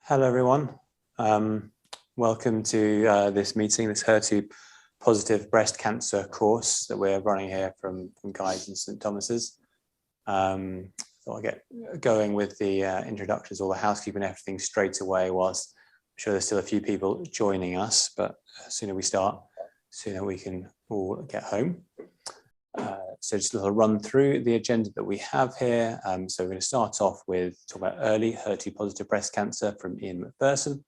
Hello, everyone. Welcome to this meeting, this HER2 positive breast cancer course that we're running here from Guy's and St. Thomas's. So I'll get going with the introductions, all the housekeeping, everything straight away, whilst I'm sure there's still a few people joining us, but the sooner we start, the sooner we can all get home. So just a little run through the agenda that we have here. So we're going to start off with talk about early HER2 positive breast cancer from Ian Mcpherson.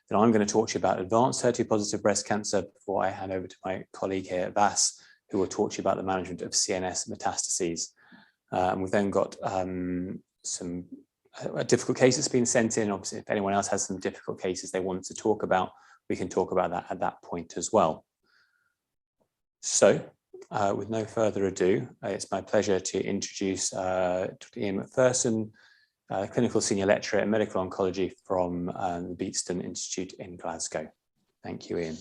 Then I'm going to talk to you about advanced HER2 positive breast cancer before I hand over to my colleague here, Vas, who will talk to you about the management of CNS metastases. We've then got some difficult cases being sent in. Obviously, if anyone else has some difficult cases they want to talk about, we can talk about that at that point as well. So, with no further ado, it's my pleasure to introduce Dr. Ian Mcpherson, Clinical Senior Lecturer in Medical Oncology from the Bystander Institute in Glasgow. Thank you, Ian.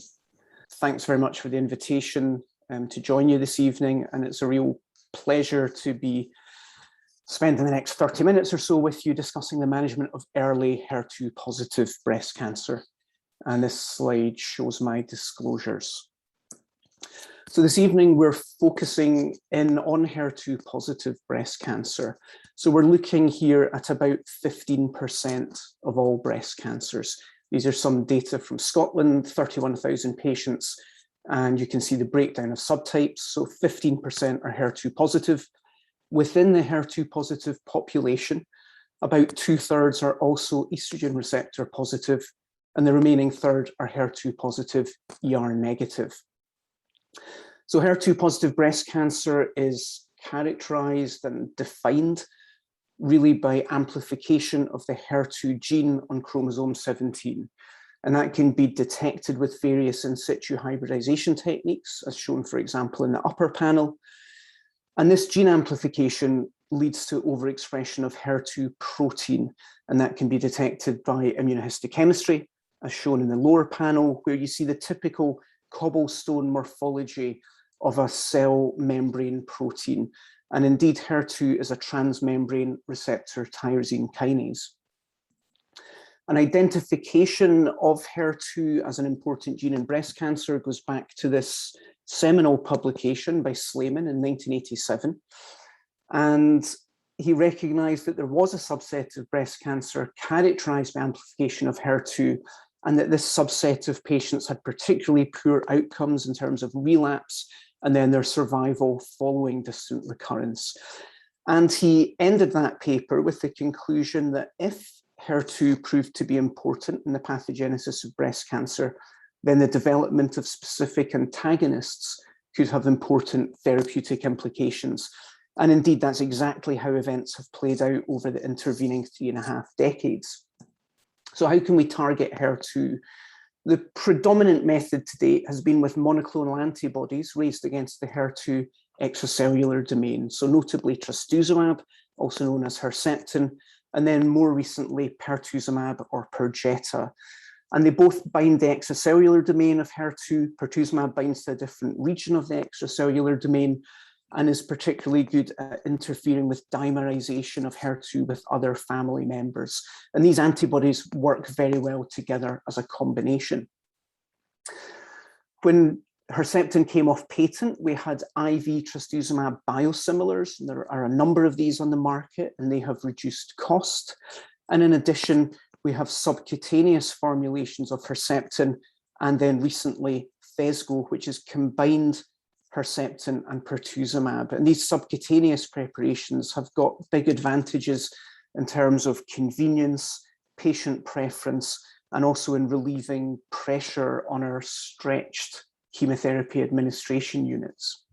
Thanks very much for the invitation to join you this evening, and it's a real pleasure to be spending the next 30 minutes or so with you discussing the management of early HER2 positive breast cancer. And this slide shows my disclosures. So this evening, we're focusing in on HER2 positive breast cancer. So we're looking here at about 15% of all breast cancers. These are some data from Scotland, 31,000 patients, and you can see the breakdown of subtypes. So 15% are HER2 positive. Within the HER2 positive population, about 2/3 are also estrogen receptor positive, and the remaining third are HER2 positive, ER negative. So HER2 positive breast cancer is characterized and defined really by amplification of the HER2 gene on chromosome 17. And that can be detected with various in situ hybridization techniques, as shown, for example, in the upper panel. And this gene amplification leads to overexpression of HER2 protein, and that can be detected by immunohistochemistry, as shown in the lower panel, where you see the typical cobblestone morphology of a cell membrane protein. And indeed, HER2 is a transmembrane receptor tyrosine kinase. An identification of HER2 as an important gene in breast cancer goes back to this seminal publication by Slayman in 1987. And he recognized that there was a subset of breast cancer characterized by amplification of HER2, and that this subset of patients had particularly poor outcomes in terms of relapse and then their survival following distant recurrence. And he ended that paper with the conclusion that if HER2 proved to be important in the pathogenesis of breast cancer, then the development of specific antagonists could have important therapeutic implications. And indeed, that's exactly how events have played out over the intervening 3.5 decades. So how can we target HER2? The predominant method to date has been with monoclonal antibodies raised against the HER2 extracellular domain. So notably Trastuzumab, also known as Herceptin, and then more recently Purtuzumab or Perjeta. And they both bind the extracellular domain of HER2. Purtuzumab binds to a different region of the extracellular domain and is particularly good at interfering with dimerization of HER2 with other family members. And these antibodies work very well together as a combination. When Herceptin came off patent, we had IV Trastuzumab biosimilars. And there are a number of these on the market, and they have reduced cost. And in addition, we have subcutaneous formulations of Herceptin, and then recently Phesgo, which is combined Herceptin and Purtuzumab. And these subcutaneous preparations have got big advantages in terms of convenience, patient preference, and also in relieving pressure on our stretched chemotherapy administration units.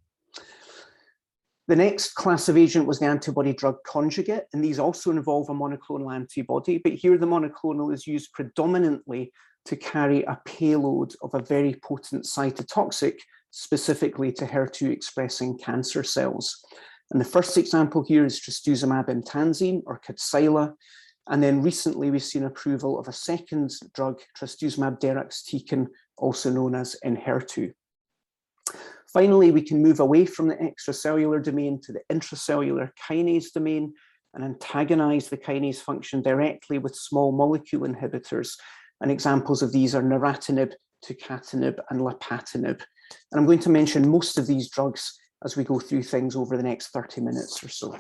The next class of agent was the antibody drug conjugate, and these also involve a monoclonal antibody, but here the monoclonal is used predominantly to carry a payload of a very potent cytotoxic, specifically to HER2 expressing cancer cells. And the first example here is Trastuzumab emtansine or Kadcyla. And then recently we've seen approval of a second drug, Trastuzumab deruxtecan, also known as Enhertu. Finally, we can move away from the extracellular domain to the intracellular kinase domain. and antagonize the kinase function directly with small molecule inhibitors. And examples of these are Naratinib, Catinib, and Lapatinib. And I'm going to mention most of these drugs as we go through things over the next 30 minutes or so.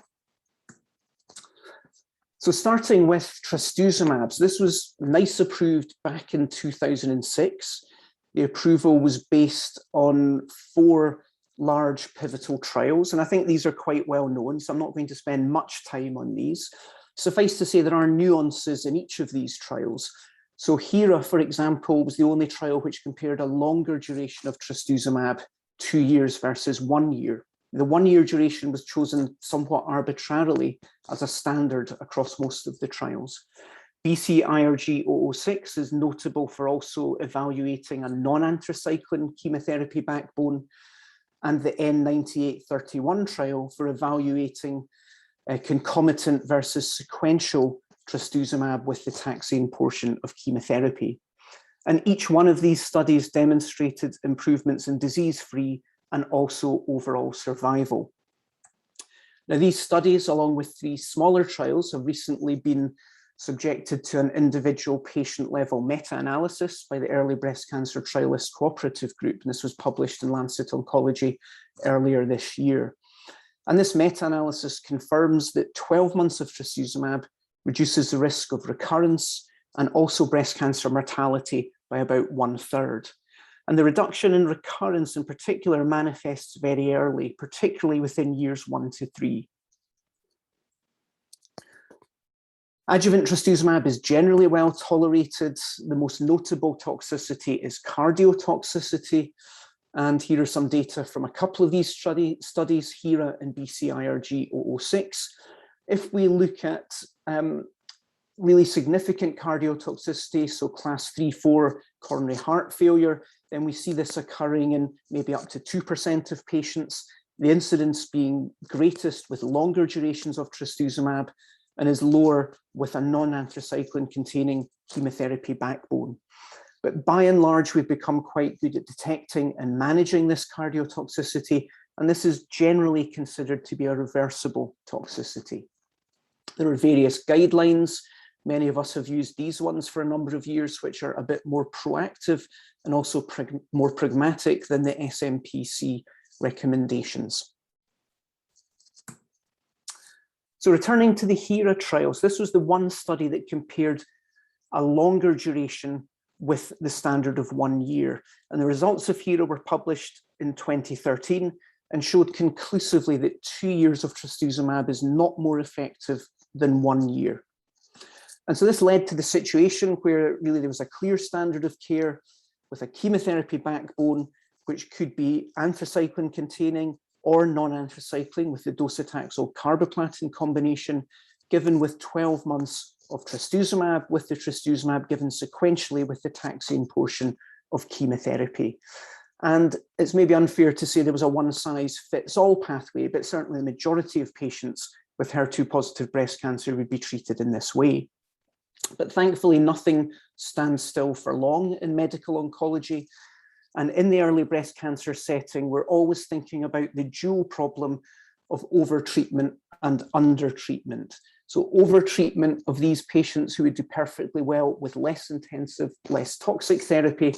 So starting with Trastuzumab, this was NICE approved back in 2006. The approval was based on 4 large pivotal trials, and I think these are quite well known, so I'm not going to spend much time on these. Suffice to say there are nuances in each of these trials. So Hera, for example, was the only trial which compared a longer duration of Trastuzumab, 2 years versus 1 year. The 1 year duration was chosen somewhat arbitrarily as a standard across most of the trials. BCIRG-006 is notable for also evaluating a non-anthracycline chemotherapy backbone, and the N9831 trial for evaluating concomitant versus sequential Trastuzumab with the taxane portion of chemotherapy. And each one of these studies demonstrated improvements in disease-free and also overall survival. Now, these studies, along with 3 smaller trials, have recently been subjected to an individual patient-level meta-analysis by the Early Breast Cancer Trialist Cooperative Group, and this was published in Lancet Oncology earlier this year. And this meta-analysis confirms that 12 months of Trastuzumab reduces the risk of recurrence and also breast cancer mortality by about 1/3. And the reduction in recurrence in particular manifests very early, particularly within years 1 to 3. Adjuvant Trastuzumab is generally well tolerated. The most notable toxicity is cardiotoxicity. And here are some data from a couple of these studies, Hera and BCIRG-006. If we look at really significant cardiotoxicity, so class 3-4 coronary heart failure, then we see this occurring in maybe up to 2% of patients, the incidence being greatest with longer durations of Trastuzumab and is lower with a non-anthracycline containing chemotherapy backbone. But by and large, we've become quite good at detecting and managing this cardiotoxicity, and this is generally considered to be a reversible toxicity. There are various guidelines. Many of us have used these ones for a number of years, which are a bit more proactive and also more pragmatic than the SMPC recommendations. So returning to the Hera trials, this was the one study that compared a longer duration with the standard of 1 year. And the results of Hera were published in 2013 and showed conclusively that 2 years of Trastuzumab is not more effective than 1 year. And so this led to the situation where really there was a clear standard of care with a chemotherapy backbone, which could be anthracycline containing or non-anthracycline with the docetaxel carboplatin combination, given with 12 months of Trastuzumab, with the Trastuzumab given sequentially with the taxane portion of chemotherapy. And it's maybe unfair to say there was a one-size-fits-all pathway, but certainly the majority of patients with HER2 positive breast cancer would be treated in this way. But thankfully, nothing stands still for long in medical oncology. And in the early breast cancer setting, we're always thinking about the dual problem of overtreatment and undertreatment. So overtreatment of these patients who would do perfectly well with less intensive, less toxic therapy,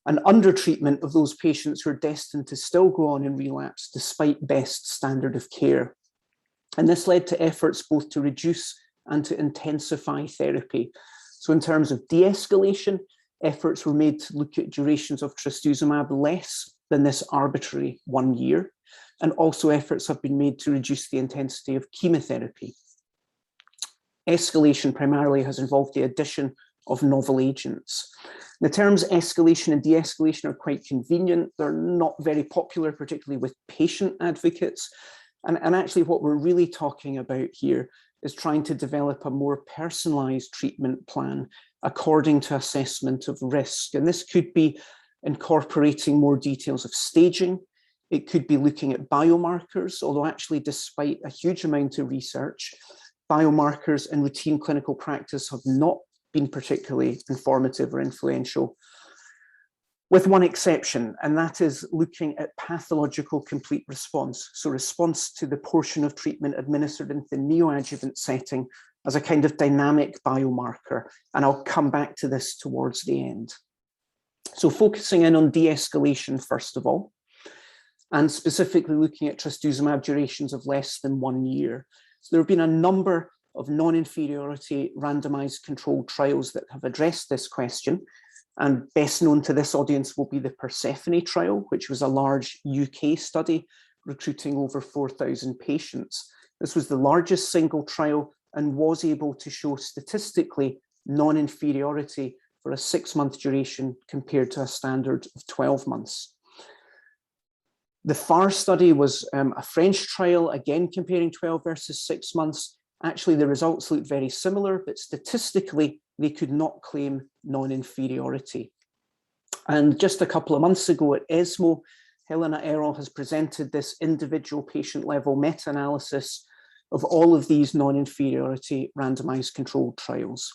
and undertreatment of those patients who are destined to still go on and relapse despite best standard of care. And this led to efforts both to reduce and to intensify therapy. So in terms of de-escalation, efforts were made to look at durations of Trastuzumab less than this arbitrary 1 year. And also efforts have been made to reduce the intensity of chemotherapy. Escalation primarily has involved the addition of novel agents. The terms escalation and de-escalation are quite convenient. They're not very popular, particularly with patient advocates. And actually what we're really talking about here is trying to develop a more personalized treatment plan according to assessment of risk. And this could be incorporating more details of staging. It could be looking at biomarkers, although actually despite a huge amount of research, biomarkers in routine clinical practice have not been particularly informative or influential. with one exception, and that is looking at pathological complete response. So response to the portion of treatment administered into the neoadjuvant setting as a kind of dynamic biomarker. And I'll come back to this towards the end. So focusing in on de-escalation first of all, and specifically looking at trastuzumab durations of less than 1 year. So there have been a number of non-inferiority randomized controlled trials that have addressed this question. And best known to this audience will be the Persephone Trial, which was a large UK study recruiting over 4,000 patients. This was the largest single trial and was able to show statistically non-inferiority for a 6-month duration compared to a standard of 12 months. The FAR study was a French trial, again comparing 12 versus 6 months. Actually, the results looked very similar, but statistically, they could not claim non-inferiority. And just a couple of months ago at ESMO, Helena Errol has presented this individual patient level meta-analysis of all of these non-inferiority randomized controlled trials.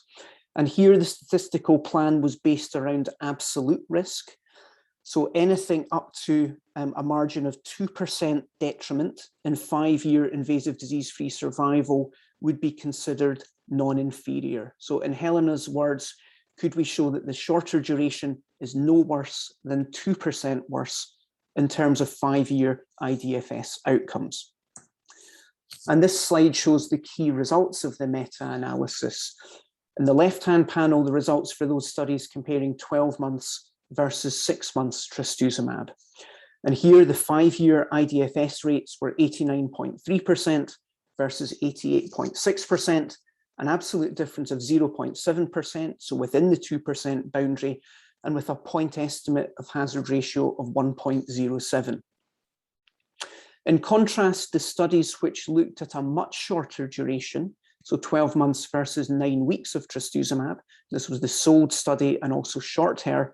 And here the statistical plan was based around absolute risk. So anything up to a margin of 2% detriment in 5-year invasive disease-free survival would be considered non-inferior. So in Helena's words, could we show that the shorter duration is no worse than 2% worse in terms of 5-year IDFS outcomes? And this slide shows the key results of the meta-analysis. In the left-hand panel, the results for those studies comparing 12 months versus 6 months trastuzumab. And here the 5-year IDFS rates were 89.3% versus 88.6%, an absolute difference of 0.7%, so within the 2% boundary, and with a point estimate of hazard ratio of 1.07. In contrast, the studies which looked at a much shorter duration, so 12 months versus 9 weeks of trastuzumab, this was the SOLD study and also SHORT-HER,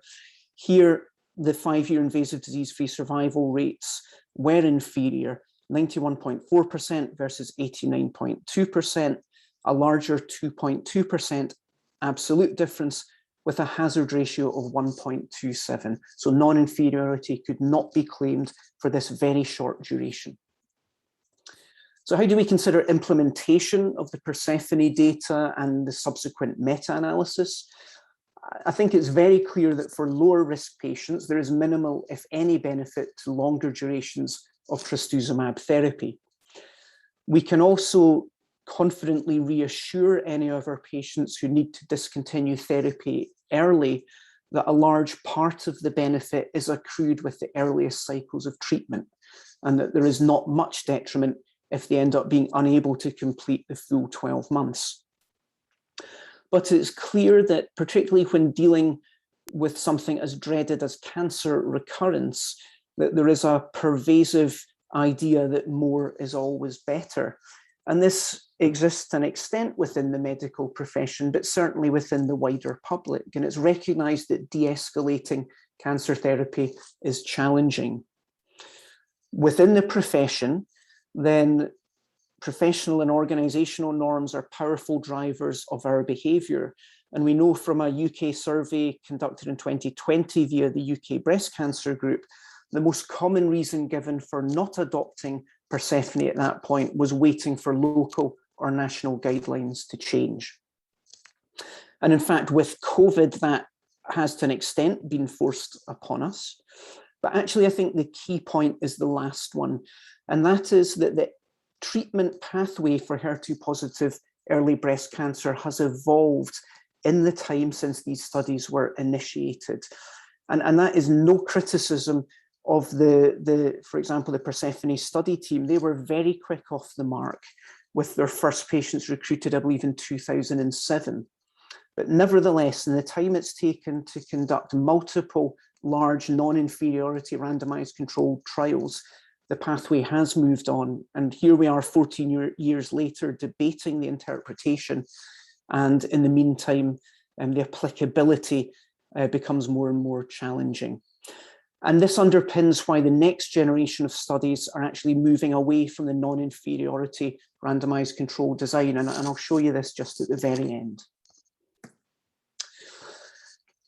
here the 5-year invasive disease-free survival rates were inferior, 91.4% versus 89.2%, a larger 2.2% absolute difference with a hazard ratio of 1.27. So non-inferiority could not be claimed for this very short duration. So how do we consider implementation of the Persephone data and the subsequent meta-analysis? I think it's very clear that for lower risk patients, there is minimal, if any, benefit to longer durations of trastuzumab therapy. We can also confidently reassure any of our patients who need to discontinue therapy early that a large part of the benefit is accrued with the earliest cycles of treatment, and that there is not much detriment if they end up being unable to complete the full 12 months. But it's clear that particularly when dealing with something as dreaded as cancer recurrence, that there is a pervasive idea that more is always better. And this exists to an extent within the medical profession, but certainly within the wider public. And it's recognized that de-escalating cancer therapy is challenging. Within the profession, then professional and organizational norms are powerful drivers of our behavior. And we know from a UK survey conducted in 2020 via the UK Breast Cancer Group, the most common reason given for not adopting Persephone at that point was waiting for local or national guidelines to change. And in fact, with COVID, that has to an extent been forced upon us. But actually, I think the key point is the last one, and that is that the treatment pathway for HER2 positive early breast cancer has evolved in the time since these studies were initiated. And that is no criticism of for example, the Persephone study team. They were very quick off the mark with their first patients recruited, I believe, in 2007. But nevertheless, in the time it's taken to conduct multiple large non-inferiority randomized controlled trials, the pathway has moved on. And here we are 14 years later debating the interpretation. And in the meantime, the applicability becomes more and more challenging. And this underpins why the next generation of studies are actually moving away from the non-inferiority randomized controlled design. And I'll show you this just at the very end.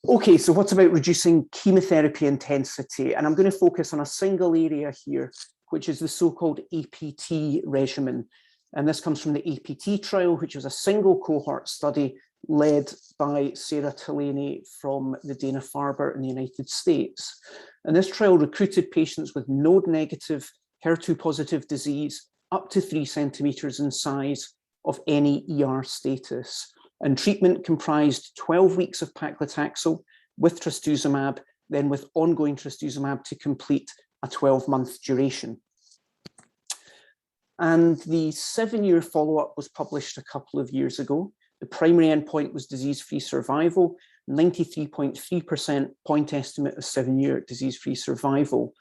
Okay, so what about reducing chemotherapy intensity? And I'm going to focus on a single area here, which is the so-called APT regimen. And this comes from the APT trial, which was a single cohort study led by Sarah Tillany from the Dana-Farber in the United States. And this trial recruited patients with node-negative, HER2 positive disease up to 3 centimeters in size of any ER status. And treatment comprised 12 weeks of paclitaxel with trastuzumab, then with ongoing trastuzumab to complete a 12-month duration. And the 7-year follow-up was published a couple of years ago. The primary endpoint was disease-free survival, 93.3% point estimate of 7-year disease-free survival.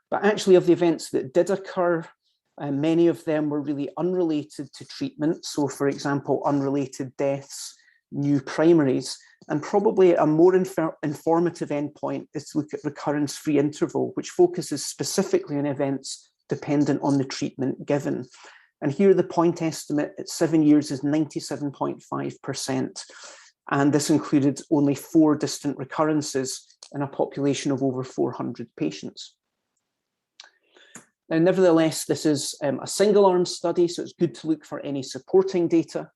But actually, of the events that did occur, many of them were really unrelated to treatment. So, for example, unrelated deaths, new primaries, and probably a more informative endpoint is to look at recurrence-free interval, which focuses specifically on events dependent on the treatment given. And here the point estimate at 7 years is 97.5%. And this included only 4 distant recurrences in a population of over 400 patients. Now, nevertheless, this is a single-arm study, so it's good to look for any supporting data.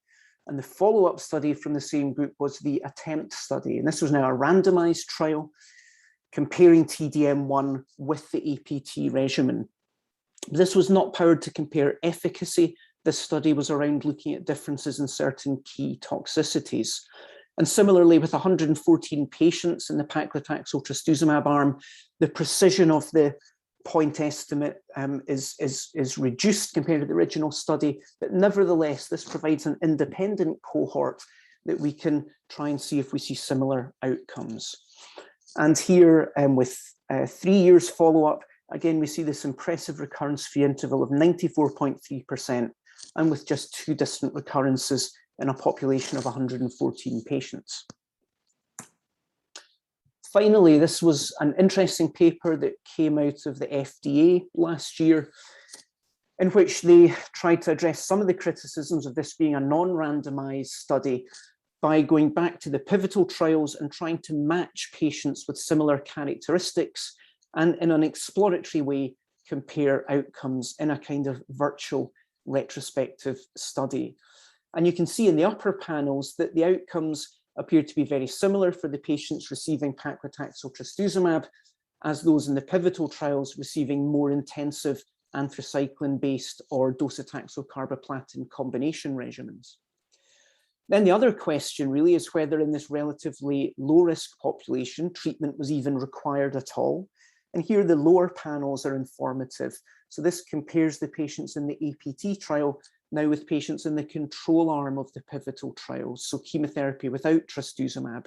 And the follow-up study from the same group was the ATTEMPT study. And this was now a randomized trial comparing TDM1 with the APT regimen. This was not powered to compare efficacy. This study was around looking at differences in certain key toxicities. And similarly, with 114 patients in the paclitaxel trastuzumab arm, the precision of the point estimate is reduced compared to the original study, but nevertheless, this provides an independent cohort that we can try and see if we see similar outcomes. And here, with 3 years follow-up, again, we see this impressive recurrence-free interval of 94.3%, and with just 2 distant recurrences in a population of 114 patients. Finally, this was an interesting paper that came out of the FDA last year, in which they tried to address some of the criticisms of this being a non-randomized study by going back to the pivotal trials and trying to match patients with similar characteristics and in an exploratory way compare outcomes in a kind of virtual retrospective study. And you can see in the upper panels that the outcomes appear to be very similar for the patients receiving paclitaxel trastuzumab as those in the pivotal trials receiving more intensive anthracycline-based or docetaxel carboplatin combination regimens. Then the other question really is whether in this relatively low-risk population, treatment was even required at all. And here the lower panels are informative. So this compares the patients in the APT trial now with patients in the control arm of the pivotal trials, so chemotherapy without trastuzumab.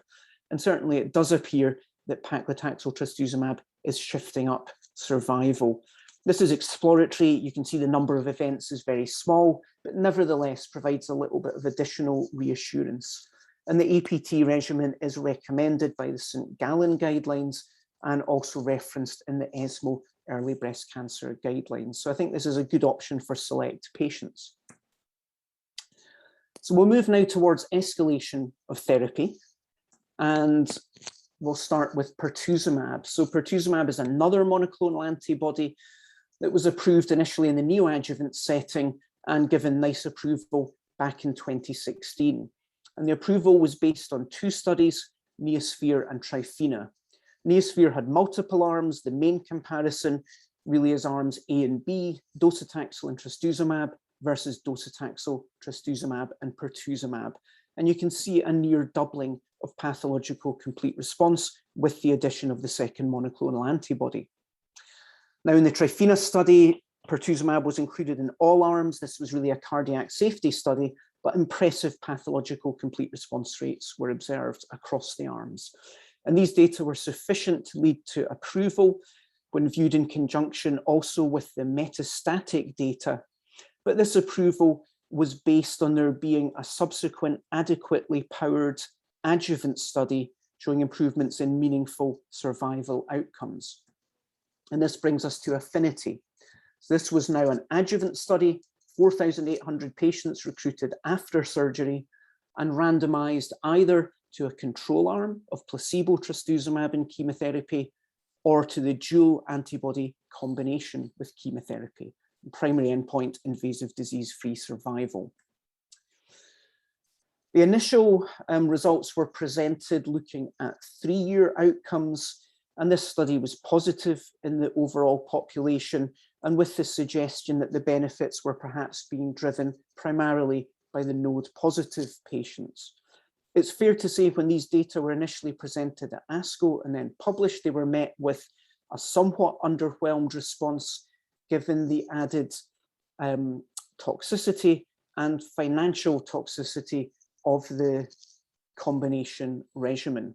And certainly it does appear that paclitaxel trastuzumab is shifting up survival. This is exploratory. You can see the number of events is very small, but nevertheless provides a little bit of additional reassurance. And the APT regimen is recommended by the St. Gallen guidelines and also referenced in the ESMO early breast cancer guidelines. So I think this is a good option for select patients. So we'll move now towards escalation of therapy, and we'll start with Purtuzumab. So Purtuzumab is another monoclonal antibody that was approved initially in the neoadjuvant setting and given NICE approval back in 2016. And the approval was based on 2 studies, Neosphere and Trifina. Neosphere had multiple arms. The main comparison really is arms A and B, docetaxel and trastuzumab versus docetaxel, trastuzumab, and Purtuzumab. And you can see a near doubling of pathological complete response with the addition of the second monoclonal antibody. Now, in the Trifina study, Purtuzumab was included in all arms. This was really a cardiac safety study, but impressive pathological complete response rates were observed across the arms. And these data were sufficient to lead to approval when viewed in conjunction also with the metastatic data. But this approval was based on there being a subsequent adequately powered adjuvant study showing improvements in meaningful survival outcomes. And this brings us to Affinity. So this was now an adjuvant study, 4,800 patients recruited after surgery and randomized either to a control arm of placebo trastuzumab and chemotherapy, or to the dual antibody combination with chemotherapy. Primary endpoint, invasive disease-free survival. The initial results were presented looking at 3-year outcomes, and this study was positive in the overall population, and with the suggestion that the benefits were perhaps being driven primarily by the node-positive patients. It's fair to say when these data were initially presented at ASCO and then published, they were met with a somewhat underwhelmed response given the added toxicity and financial toxicity of the combination regimen.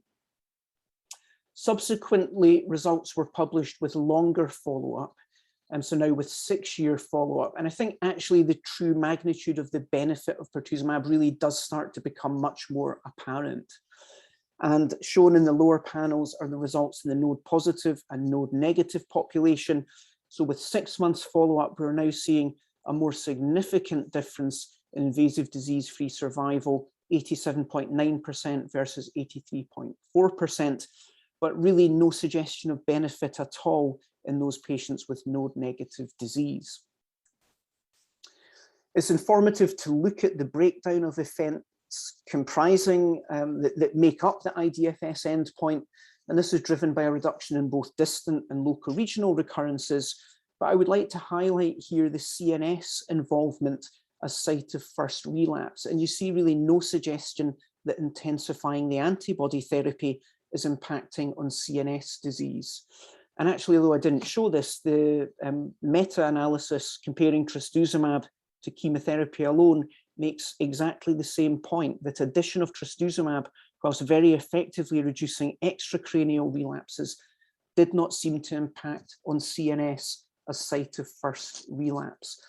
Subsequently, results were published with longer follow-up, and so now with 6-year follow-up. And I think actually the true magnitude of the benefit of Purtuzumab really does start to become much more apparent. And shown in the lower panels are the results in the node-positive and node-negative population. So with 6 months follow-up, we're now seeing a more significant difference in invasive disease-free survival, 87.9% versus 83.4%, but really no suggestion of benefit at all in those patients with node-negative disease. It's informative to look at the breakdown of events comprising that make up the IDFS endpoint, and this is driven by a reduction in both distant and local regional recurrences. But I would like to highlight here the CNS involvement as site of first relapse, and you see really no suggestion that intensifying the antibody therapy is impacting on CNS disease. And actually, although I didn't show this, the meta-analysis comparing trastuzumab to chemotherapy alone makes exactly the same point, that addition of trastuzumab, whilst very effectively reducing extracranial relapses, did not seem to impact on CNS as site of first relapse.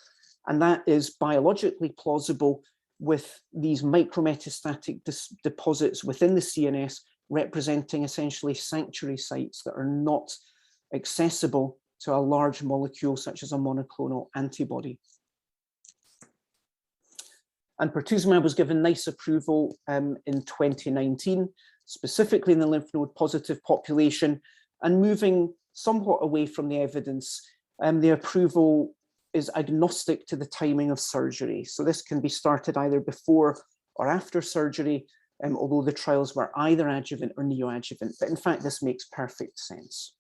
And that is biologically plausible with these micrometastatic deposits within the CNS representing essentially sanctuary sites that are not accessible to a large molecule such as a monoclonal antibody. And Purtuzumab was given NICE approval in 2019, specifically in the lymph node positive population, and moving somewhat away from the evidence. The approval is agnostic to the timing of surgery. So this can be started either before or after surgery, although the trials were either adjuvant or neoadjuvant. But in fact, this makes perfect sense.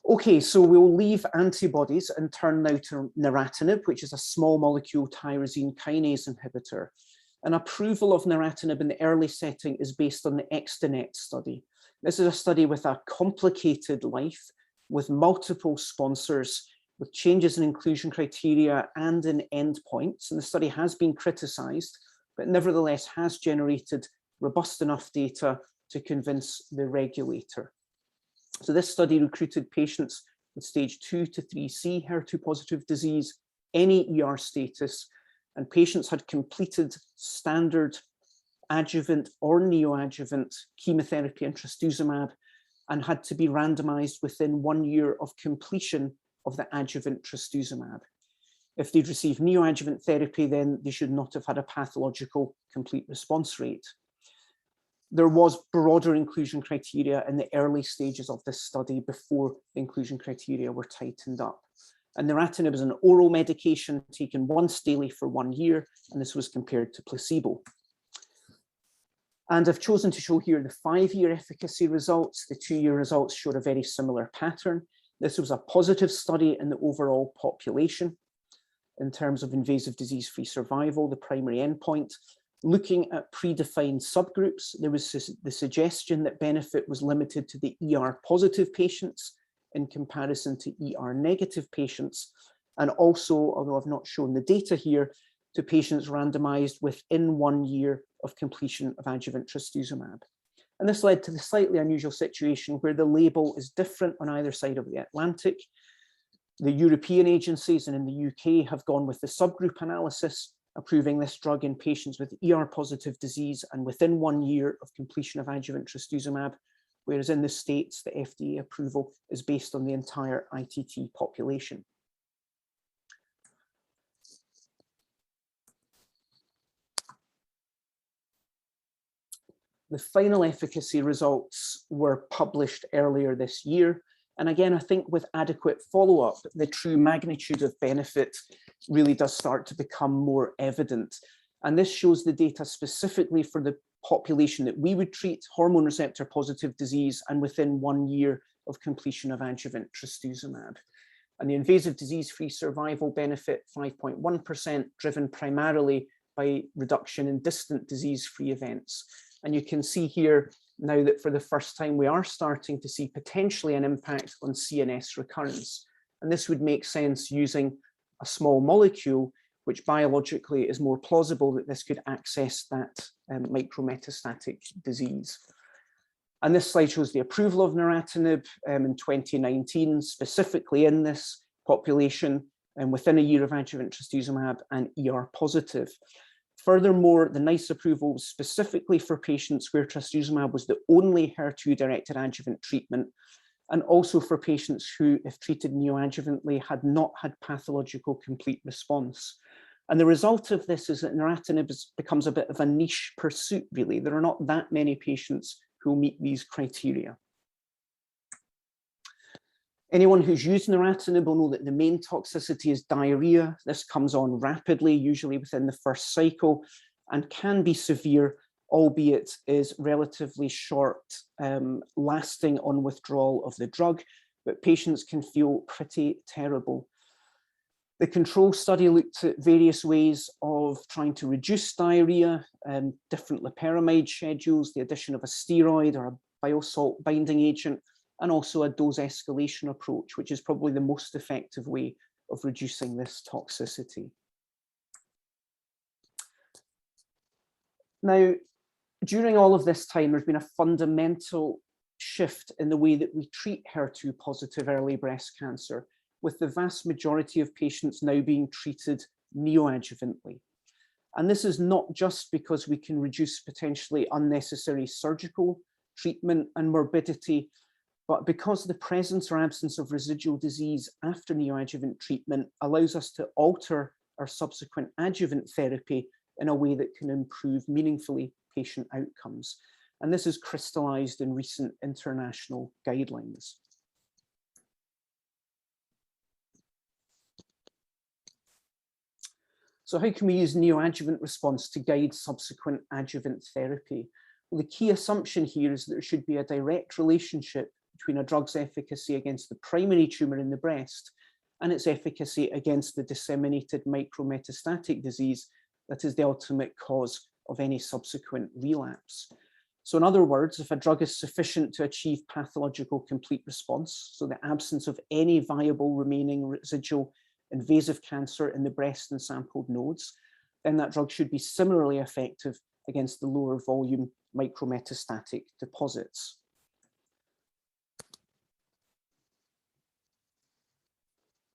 Okay, so we'll leave antibodies and turn now to Niratinib, which is a small molecule tyrosine kinase inhibitor. An approval of Niratinib in the early setting is based on the ExteNet study. This is a study with a complicated life, with multiple sponsors, with changes in inclusion criteria and in endpoints. And the study has been criticized, but nevertheless has generated robust enough data to convince the regulator. So this study recruited patients with stage 2 to 3C HER2 positive disease, any ER status, and patients had completed standard adjuvant or neoadjuvant chemotherapy and trastuzumab and had to be randomized within 1 year of completion of the adjuvant trastuzumab. If they'd received neoadjuvant therapy, then they should not have had a pathological complete response rate. There was broader inclusion criteria in the early stages of this study before the inclusion criteria were tightened up. And Niratinib is an oral medication taken once daily for 1 year, and this was compared to placebo. And I've chosen to show here the 5-year efficacy results. The 2-year results showed a very similar pattern. This was a positive study in the overall population in terms of invasive disease-free survival, the primary endpoint. Looking at predefined subgroups, there was the suggestion that benefit was limited to the ER-positive patients in comparison to ER-negative patients, and also, although I've not shown the data here, to patients randomized within 1 year of completion of adjuvant trastuzumab. And this led to the slightly unusual situation where the label is different on either side of the Atlantic. The European agencies and in the UK have gone with the subgroup analysis, approving this drug in patients with ER-positive disease and within 1 year of completion of adjuvant trastuzumab, whereas in the States, the FDA approval is based on the entire ITT population. The final efficacy results were published earlier this year. And again, I think with adequate follow-up, the true magnitude of benefit really does start to become more evident. And this shows the data specifically for the population that we would treat, hormone receptor positive disease, and within 1 year of completion of adjuvant trastuzumab. And the invasive disease-free survival benefit, 5.1%, driven primarily by reduction in distant disease-free events. And you can see here now that for the first time, we are starting to see potentially an impact on CNS recurrence. And this would make sense using a small molecule, which biologically is more plausible that this could access that micrometastatic disease. And this slide shows the approval of Naratinib in 2019, specifically in this population and within a year of adjuvant trastuzumab and ER positive. Furthermore, the NICE approval was specifically for patients where trastuzumab was the only HER2-directed adjuvant treatment, and also for patients who, if treated neoadjuvantly, had not had pathological complete response. And the result of this is that Naratinib becomes a bit of a niche pursuit, really. There are not that many patients who meet these criteria. Anyone who's used Naratinib will know that the main toxicity is diarrhea. This comes on rapidly, usually within the first cycle, and can be severe, albeit is relatively short lasting on withdrawal of the drug, but patients can feel pretty terrible. The control study looked at various ways of trying to reduce diarrhea, different loperamide schedules, the addition of a steroid or a biosalt binding agent, and also a dose escalation approach, which is probably the most effective way of reducing this toxicity. Now, during all of this time, there's been a fundamental shift in the way that we treat HER2 positive early breast cancer, with the vast majority of patients now being treated neoadjuvantly. And this is not just because we can reduce potentially unnecessary surgical treatment and morbidity, but because the presence or absence of residual disease after neoadjuvant treatment allows us to alter our subsequent adjuvant therapy in a way that can improve meaningfully patient outcomes. And this is crystallized in recent international guidelines. So how can we use neoadjuvant response to guide subsequent adjuvant therapy? Well, the key assumption here is that there should be a direct relationship between a drug's efficacy against the primary tumor in the breast and its efficacy against the disseminated micrometastatic disease that is the ultimate cause of any subsequent relapse. So in other words, if a drug is sufficient to achieve pathological complete response, so the absence of any viable remaining residual invasive cancer in the breast and sampled nodes, then that drug should be similarly effective against the lower volume micrometastatic deposits.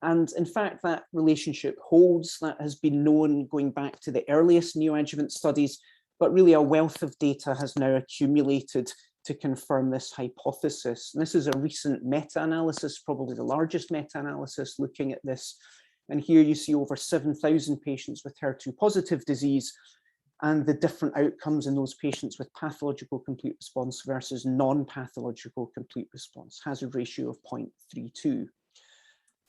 And in fact, that relationship holds. That has been known going back to the earliest neoadjuvant studies, but really a wealth of data has now accumulated to confirm this hypothesis. And this is a recent meta-analysis, probably the largest meta-analysis looking at this. And here you see over 7,000 patients with HER2 positive disease and the different outcomes in those patients with pathological complete response versus non-pathological complete response, hazard ratio of 0.32.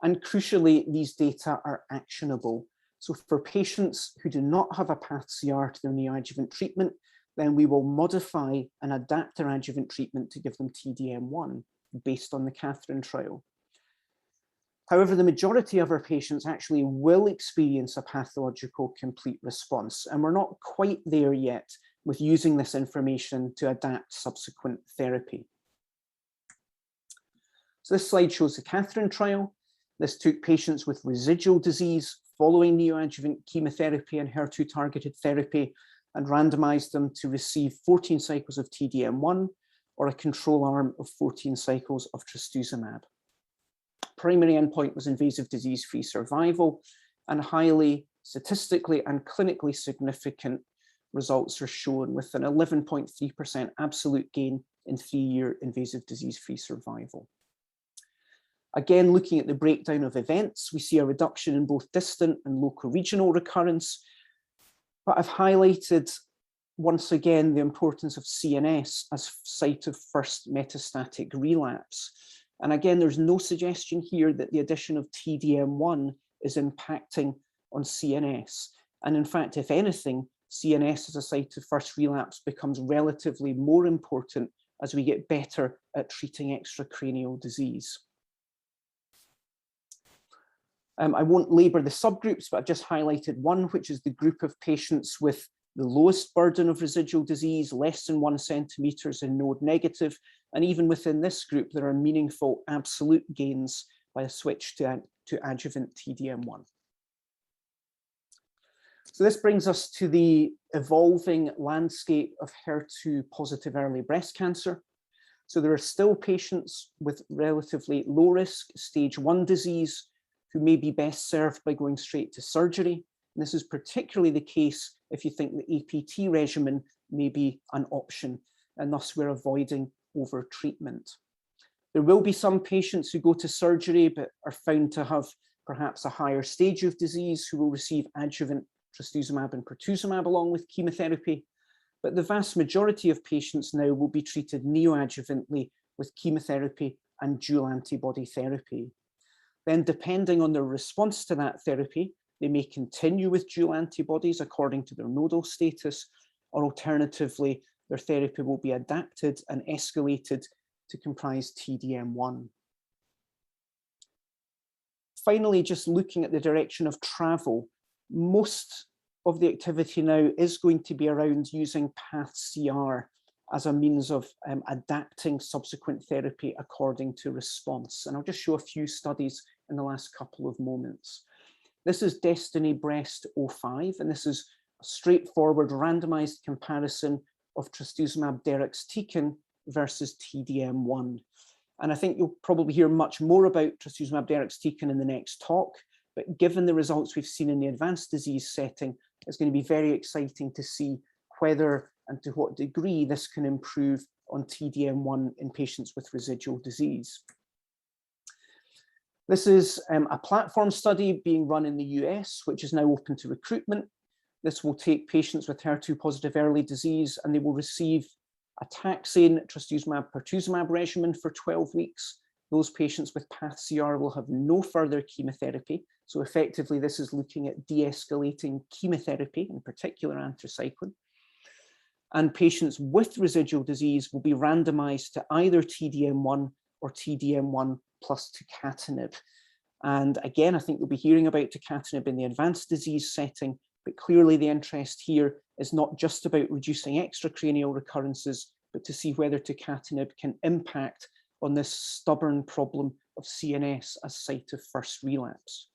And crucially, these data are actionable. So for patients who do not have a path CR to their neoadjuvant treatment, then we will modify and adapt their adjuvant treatment to give them TDM1 based on the Catherine trial. However, the majority of our patients actually will experience a pathological complete response, and we're not quite there yet with using this information to adapt subsequent therapy. So this slide shows the Catherine trial. This took patients with residual disease following neoadjuvant chemotherapy and HER2 targeted therapy and randomized them to receive 14 cycles of TDM1 or a control arm of 14 cycles of trastuzumab. Primary endpoint was invasive disease-free survival, and highly statistically and clinically significant results are shown with an 11.3% absolute gain in 3-year invasive disease-free survival. Again, looking at the breakdown of events, we see a reduction in both distant and local regional recurrence, but I've highlighted once again, the importance of CNS as site of first metastatic relapse. And again, there's no suggestion here that the addition of T-DM1 is impacting on CNS. And in fact, if anything, CNS as a site of first relapse becomes relatively more important as we get better at treating extracranial disease. I won't labor the subgroups, but I've just highlighted one, which is the group of patients with the lowest burden of residual disease, less than 1 centimeter in node negative. And even within this group, there are meaningful absolute gains by a switch to adjuvant T-DM1. So this brings us to the evolving landscape of HER2 positive early breast cancer. So there are still patients with relatively low risk stage 1 disease who may be best served by going straight to surgery. And this is particularly the case if you think the APT regimen may be an option, and thus we're avoiding over-treatment. There will be some patients who go to surgery but are found to have perhaps a higher stage of disease who will receive adjuvant Trastuzumab and Purtuzumab along with chemotherapy. But the vast majority of patients now will be treated neoadjuvantly with chemotherapy and dual antibody therapy. Then, depending on their response to that therapy, they may continue with dual antibodies according to their nodal status, or alternatively, their therapy will be adapted and escalated to comprise T-DM1. Finally, just looking at the direction of travel, most of the activity now is going to be around using PathCR as a means of adapting subsequent therapy according to response. And I'll just show a few studies in the last couple of moments. This is Destiny Breast 05, and this is a straightforward randomized comparison of Trastuzumab deruxtecan versus T-DM1. And I think you'll probably hear much more about Trastuzumab deruxtecan in the next talk, but given the results we've seen in the advanced disease setting, it's going to be very exciting to see whether and to what degree this can improve on T-DM1 in patients with residual disease. This is a platform study being run in the US, which is now open to recruitment. This will take patients with HER2 positive early disease and they will receive a taxane Trastuzumab Pertuzumab regimen for 12 weeks. Those patients with PathCR will have no further chemotherapy. So effectively, this is looking at de-escalating chemotherapy, in particular anthracycline. And patients with residual disease will be randomized to either T-DM1 or T-DM1 plus Catinib. And again, I think you'll be hearing about Catinib in the advanced disease setting, but clearly the interest here is not just about reducing extracranial recurrences, but to see whether Catinib can impact on this stubborn problem of CNS as site of first relapse.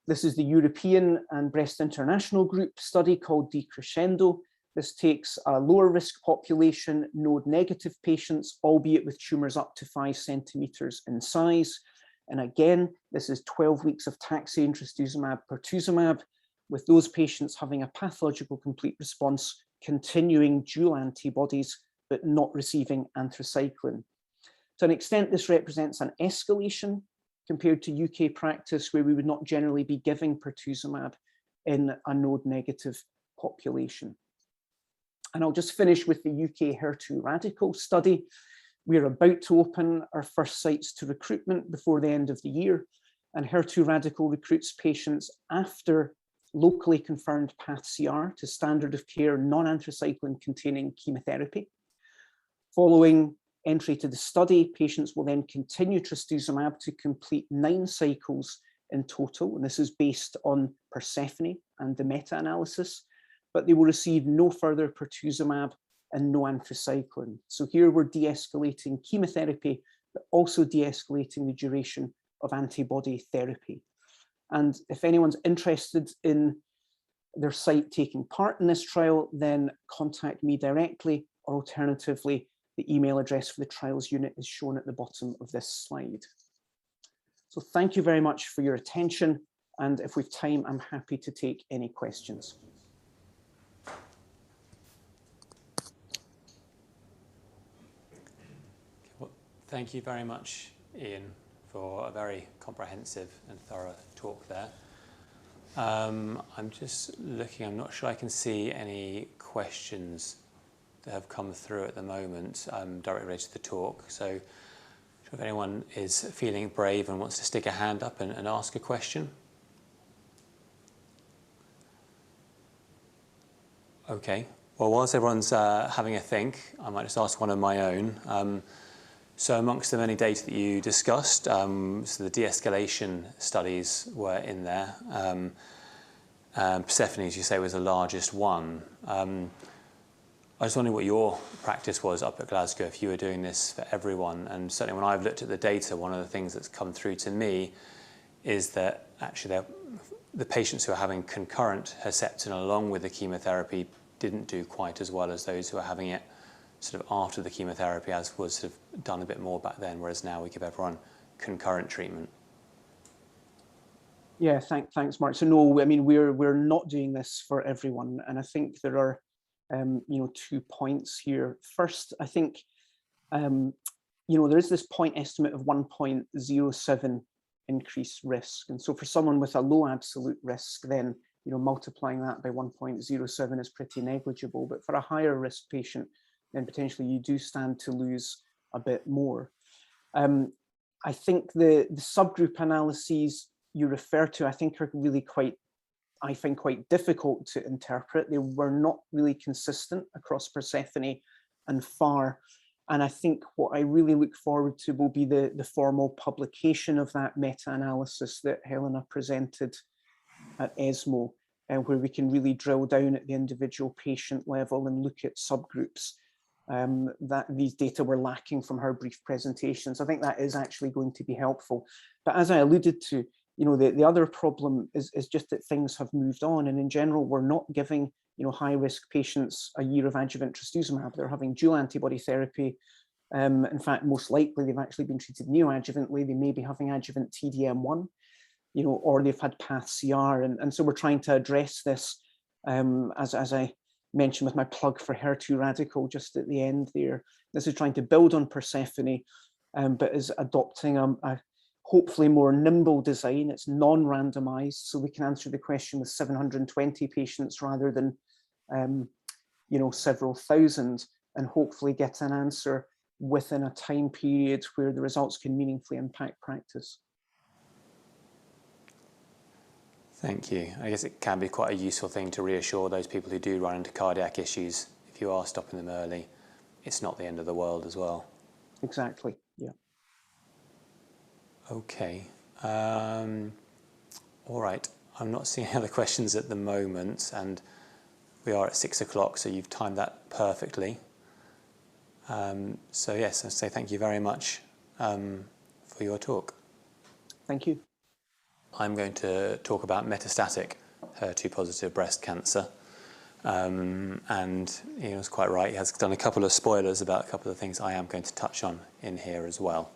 This is the European and Breast International Group study called Decrescendo. This takes a lower risk population, node negative patients, albeit with tumors up to 5 centimeters in size. And again, this is 12 weeks of taxane Trastuzumab Purtuzumab, with those patients having a pathological complete response, continuing dual antibodies, but not receiving anthracycline. To an extent, this represents an escalation compared to UK practice, where we would not generally be giving Purtuzumab in a node negative population. And I'll just finish with the UK HER2 Radical study. We're about to open our first sites to recruitment before the end of the year. And HER2 Radical recruits patients after locally confirmed PathCR to standard of care non-anthracycline containing chemotherapy. Following entry to the study, patients will then continue Trastuzumab to complete 9 cycles in total. And this is based on Persephone and the meta-analysis, but they will receive no further Purtuzumab and no anthracycline. So here we're de-escalating chemotherapy, but also de-escalating the duration of antibody therapy. And if anyone's interested in their site taking part in this trial, then contact me directly, or alternatively, the email address for the trials unit is shown at the bottom of this slide. So thank you very much for your attention. And if we've time, I'm happy to take any questions. Well, thank you very much, Ian, for a very comprehensive and thorough talk there. I'm just looking, I'm not sure I can see any questions that have come through at the moment directly related to the talk. So if anyone is feeling brave and wants to stick a hand up and ask a question. Okay, well, whilst everyone's having a think, I might just ask one of my own. So amongst the many data that you discussed, so the de-escalation studies were in there. Persephone, as you say, was the largest one. I was wondering what your practice was up at Glasgow, if you were doing this for everyone. And certainly when I've looked at the data, one of the things that's come through to me is that actually the patients who are having concurrent Herceptin along with the chemotherapy didn't do quite as well as those who are having it sort of after the chemotherapy, as was sort of done a bit more back then, whereas now we give everyone concurrent treatment. Yeah, thanks, Mark. So no, I mean, we're not doing this for everyone. And I think there are 2 points here. First, I think, there is this point estimate of 1.07 increased risk. And so for someone with a low absolute risk, then, multiplying that by 1.07 is pretty negligible. But for a higher risk patient, then potentially you do stand to lose a bit more. I think the subgroup analyses you refer to, I think are really quite difficult to interpret. They were not really consistent across Persephone and FAR. And I think what I really look forward to will be the formal publication of that meta-analysis that Helena presented at ESMO, where we can really drill down at the individual patient level and look at subgroups that these data were lacking from her brief presentations. I think that is actually going to be helpful. But as I alluded to, the other problem is just that things have moved on. And in general, we're not giving, high-risk patients a year of adjuvant trastuzumab. They're having dual antibody therapy. In fact, most likely they've actually been treated neoadjuvantly. They may be having adjuvant TDM1, or they've had path CR. And so we're trying to address this, as I mentioned with my plug for HER2 radical just at the end there. This is trying to build on Persephone, but is adopting a hopefully more nimble design. It's non-randomized, so we can answer the question with 720 patients rather than several thousand, and hopefully get an answer within a time period where the results can meaningfully impact practice. Thank you. I guess it can be quite a useful thing to reassure those people who do run into cardiac issues. If you are stopping them early, it's not the end of the world as well. Exactly, yeah. Okay. All right. I'm not seeing any other questions at the moment, and we are at 6 o'clock, so you've timed that perfectly. So yes, I say thank you very much for your talk. Thank you. I'm going to talk about metastatic HER2 positive breast cancer. And he was quite right. He has done a couple of spoilers about a couple of things I am going to touch on in here as well.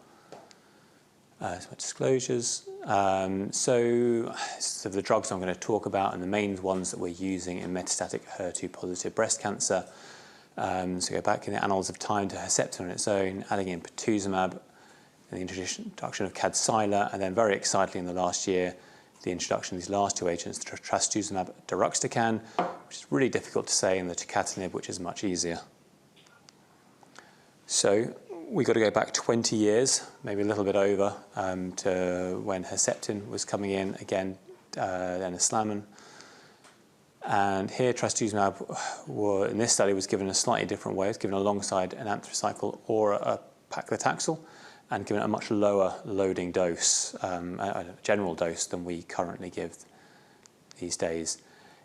Some disclosures. So the drugs I'm going to talk about and the main ones that we're using in metastatic HER2 positive breast cancer. So go back in the annals of time to Herceptin on its own, adding in Purtuzumab, and the introduction of Kadcyla, and then very excitedly in the last year, the introduction of these last two agents, the Trastuzumab deruxtecan, which is really difficult to say, and the Catinib, which is much easier. So we've got to go back 20 years, maybe a little bit over, to when Herceptin was coming in, again, then Islamon. And here Trastuzumab, in this study, was given a slightly different way. It was given alongside an anthracycline or a paclitaxel, and given a much lower loading dose, a general dose than we currently give these days.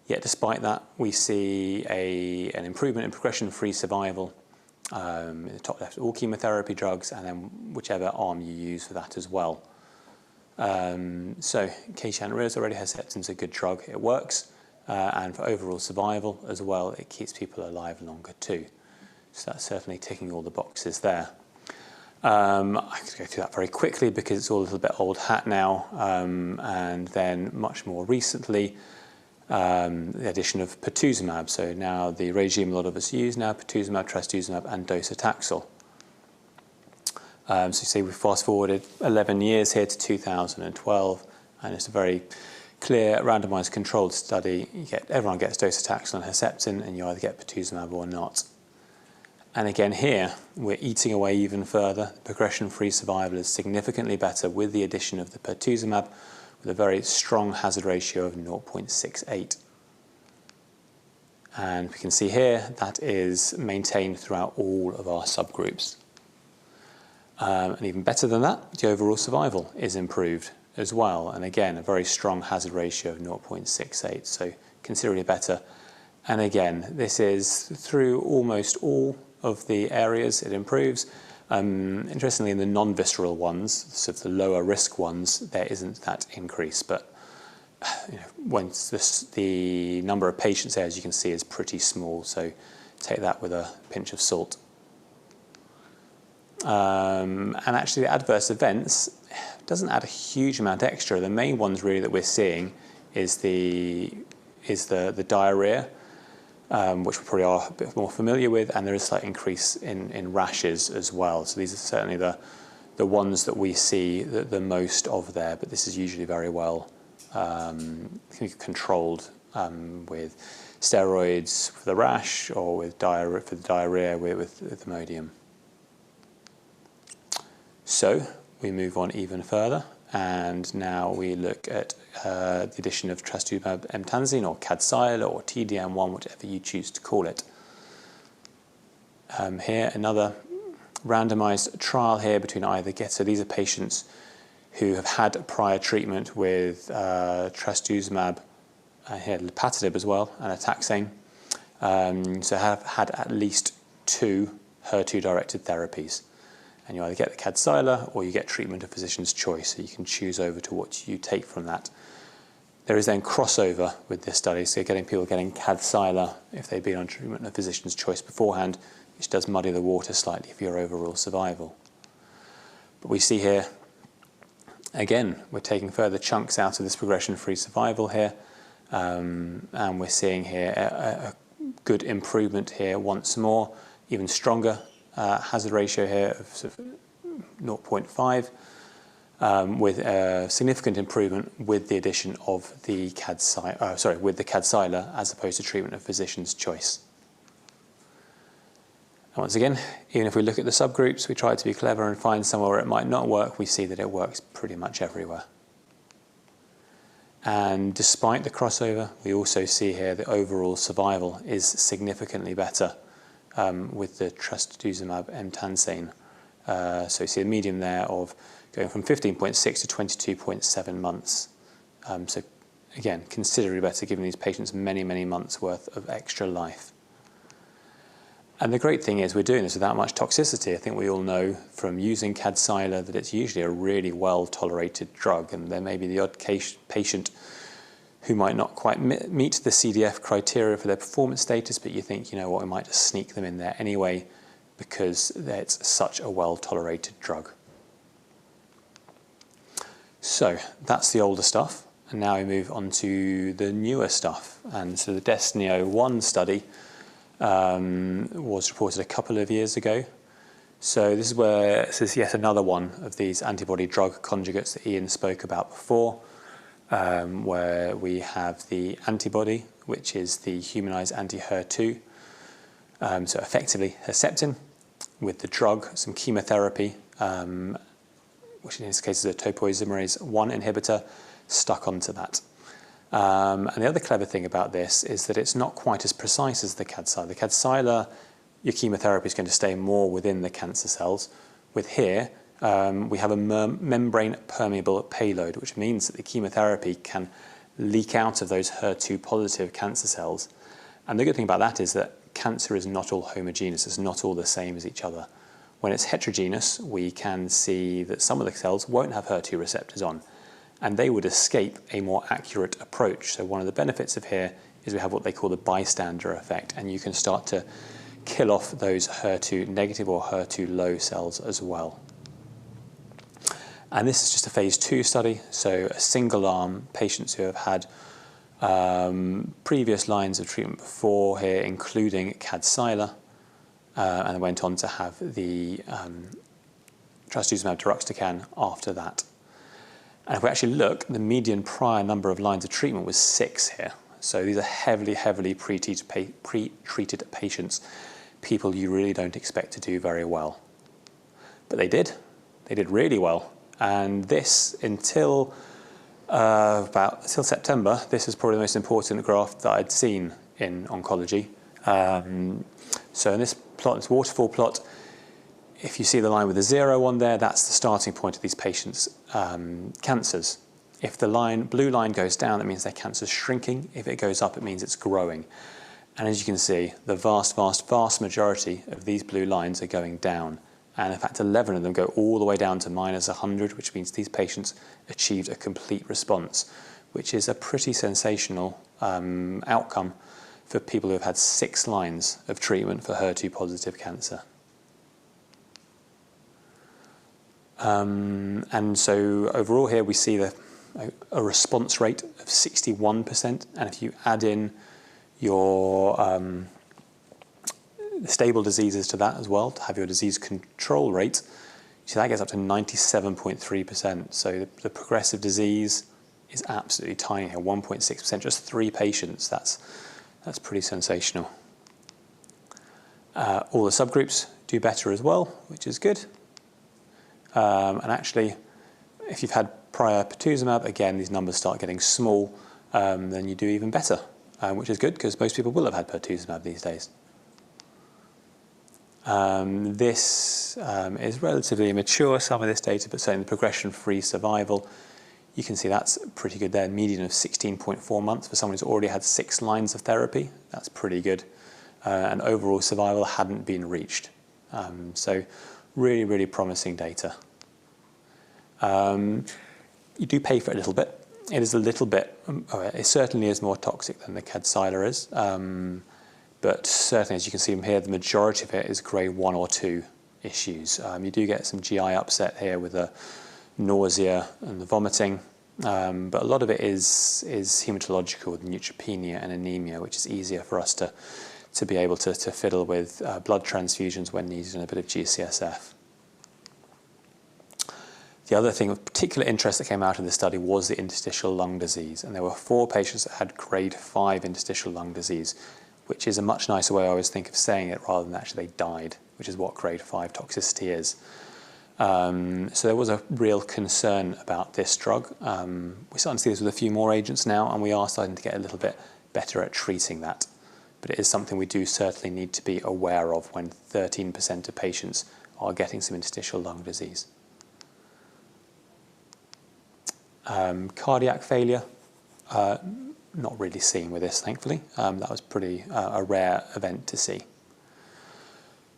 Yet despite that, we see an improvement in progression-free survival in the top left, all chemotherapy drugs, and then whichever arm you use for that as well. So in case you hadn't realized already, Herceptin's a good drug. It works. And for overall survival as well, it keeps people alive longer too. So that's certainly ticking all the boxes there. I could go through that very quickly because it's all a little bit old hat now. And then much more recently, the addition of Purtuzumab. So now the regime a lot of us use now, Purtuzumab, Trastuzumab, and docetaxel. So you see we fast forwarded 11 years here to 2012, and it's a very clear randomized controlled study, everyone gets docetaxel and Herceptin, and you either get Purtuzumab or not. And again here, we're eating away even further. Progression-free survival is significantly better with the addition of the Purtuzumab, with a very strong hazard ratio of 0.68. And we can see here that is maintained throughout all of our subgroups. And even better than that, the overall survival is improved as well. And again, a very strong hazard ratio of 0.68, so considerably better. And again, this is through almost all of the areas it improves. Interestingly, in the non-visceral ones, so the lower risk ones, there isn't that increase. But once the number of patients there, as you can see, is pretty small, so take that with a pinch of salt. And actually, the adverse events doesn't add a huge amount extra. The main ones really that we're seeing is the diarrhea, which we probably are a bit more familiar with, and there is a slight increase in rashes as well. So these are certainly the ones that we see the most of there, but this is usually very well controlled with steroids for the rash or with diarrhea with Imodium. So we move on even further, and now we look at the addition of Trastuzumab emtansine, or Kadcyla, or TDM1, whatever you choose to call it. Here, another randomized trial here between either so these are patients who have had prior treatment with Trastuzumab, here Lapatinib as well, and a taxane, so have had at least 2 HER2-directed therapies. And you either get the Kadcyla or you get treatment of physician's choice, so you can choose over to what you take from that. There is then crossover with this study, so you're people getting Kadcyla if they've been on treatment of physician's choice beforehand, which does muddy the water slightly for your overall survival. But we see here, again, we're taking further chunks out of this progression-free survival here, and we're seeing here a good improvement here once more, even stronger hazard ratio here of sort of 0.5, with a significant improvement with the addition of the Kadcyla as opposed to treatment of physician's choice. And once again, even if we look at the subgroups, we try to be clever and find somewhere where it might not work, we see that it works pretty much everywhere. And despite the crossover, we also see here the overall survival is significantly better with the Trastuzumab emtansine. So you see a median there of going from 15.6 to 22.7 months. So again, considerably better, giving these patients many, many months worth of extra life. And the great thing is we're doing this without much toxicity. I think we all know from using Kadcyla that it's usually a really well-tolerated drug, and there may be the odd patient who might not quite meet the CDF criteria for their performance status, but you think, you know what, we might just sneak them in there anyway because it's such a well-tolerated drug. So that's the older stuff, and now we move on to the newer stuff. And so the Destiny-01 study was reported a couple of years ago. So this is yet another one of these antibody drug conjugates that Ian spoke about before, where we have the antibody, which is the humanized anti-HER2, so effectively Herceptin, with the drug, some chemotherapy, which in this case is a topoisomerase 1 inhibitor, stuck onto that. And the other clever thing about this is that it's not quite as precise as the Kadcyla. The Kadcyla, your chemotherapy is going to stay more within the cancer cells. With here, we have a membrane-permeable payload, which means that the chemotherapy can leak out of those HER2-positive cancer cells. And the good thing about that is that cancer is not all homogeneous. It's not all the same as each other. When it's heterogeneous, we can see that some of the cells won't have HER2 receptors on, and they would escape a more accurate approach. So one of the benefits of here is we have what they call the bystander effect, and you can start to kill off those HER2 negative or HER2 low cells as well. And this is just a phase 2 study, so a single arm, patients who have had previous lines of treatment before here, including Kadcyla, and went on to have the Trastuzumab deruxtecan after that. And if we actually look, the median prior number of lines of treatment was 6 here. So these are heavily pre-treated patients, people you really don't expect to do very well. But they did really well. And this, until September, this is probably the most important graph that I'd seen in oncology. So in this plot, this waterfall plot, if you see the line with a 0 on there, that's the starting point of these patients' cancers. If the blue line goes down, that means their cancer's shrinking. If it goes up, it means it's growing. And as you can see, the vast majority of these blue lines are going down. And in fact, 11 of them go all the way down to -100, which means these patients achieved a complete response, which is a pretty sensational outcome for people who have had 6 lines of treatment for HER2 positive cancer. And so overall here we see a response rate of 61%, and if you add in your stable diseases to that as well, to have your disease control rate, you see that gets up to 97.3%. So the progressive disease is absolutely tiny here, 1.6%, just 3 patients. That's pretty sensational. All the subgroups do better as well, which is good. And actually, if you've had prior Purtuzumab, again, these numbers start getting small, then you do even better, which is good because most people will have had Purtuzumab these days. This is relatively immature, some of this data, but certainly the progression-free survival, you can see that's pretty good there, median of 16.4 months for someone who's already had 6 lines of therapy. That's pretty good. And overall survival hadn't been reached. So really promising data. You do pay for it a little bit. It is a little bit, it certainly is more toxic than the Kadcyla is, but certainly as you can see from here, the majority of it is grade 1 or 2 issues. You do get some GI upset here with the nausea and the vomiting, but a lot of it is hematological with neutropenia and anemia, which is easier for us to be able to fiddle with blood transfusions when needed and a bit of GCSF. The other thing of particular interest that came out of this study was the interstitial lung disease, and there were 4 patients that had grade 5 interstitial lung disease, which is a much nicer way I always think of saying it rather than actually they died, which is what grade 5 toxicity is. So there was a real concern about this drug. We're starting to see this with a few more agents now, and we are starting to get a little bit better at treating that. But it is something we do certainly need to be aware of when 13% of patients are getting some interstitial lung disease. Cardiac failure, not really seen with this, thankfully. That was pretty a rare event to see.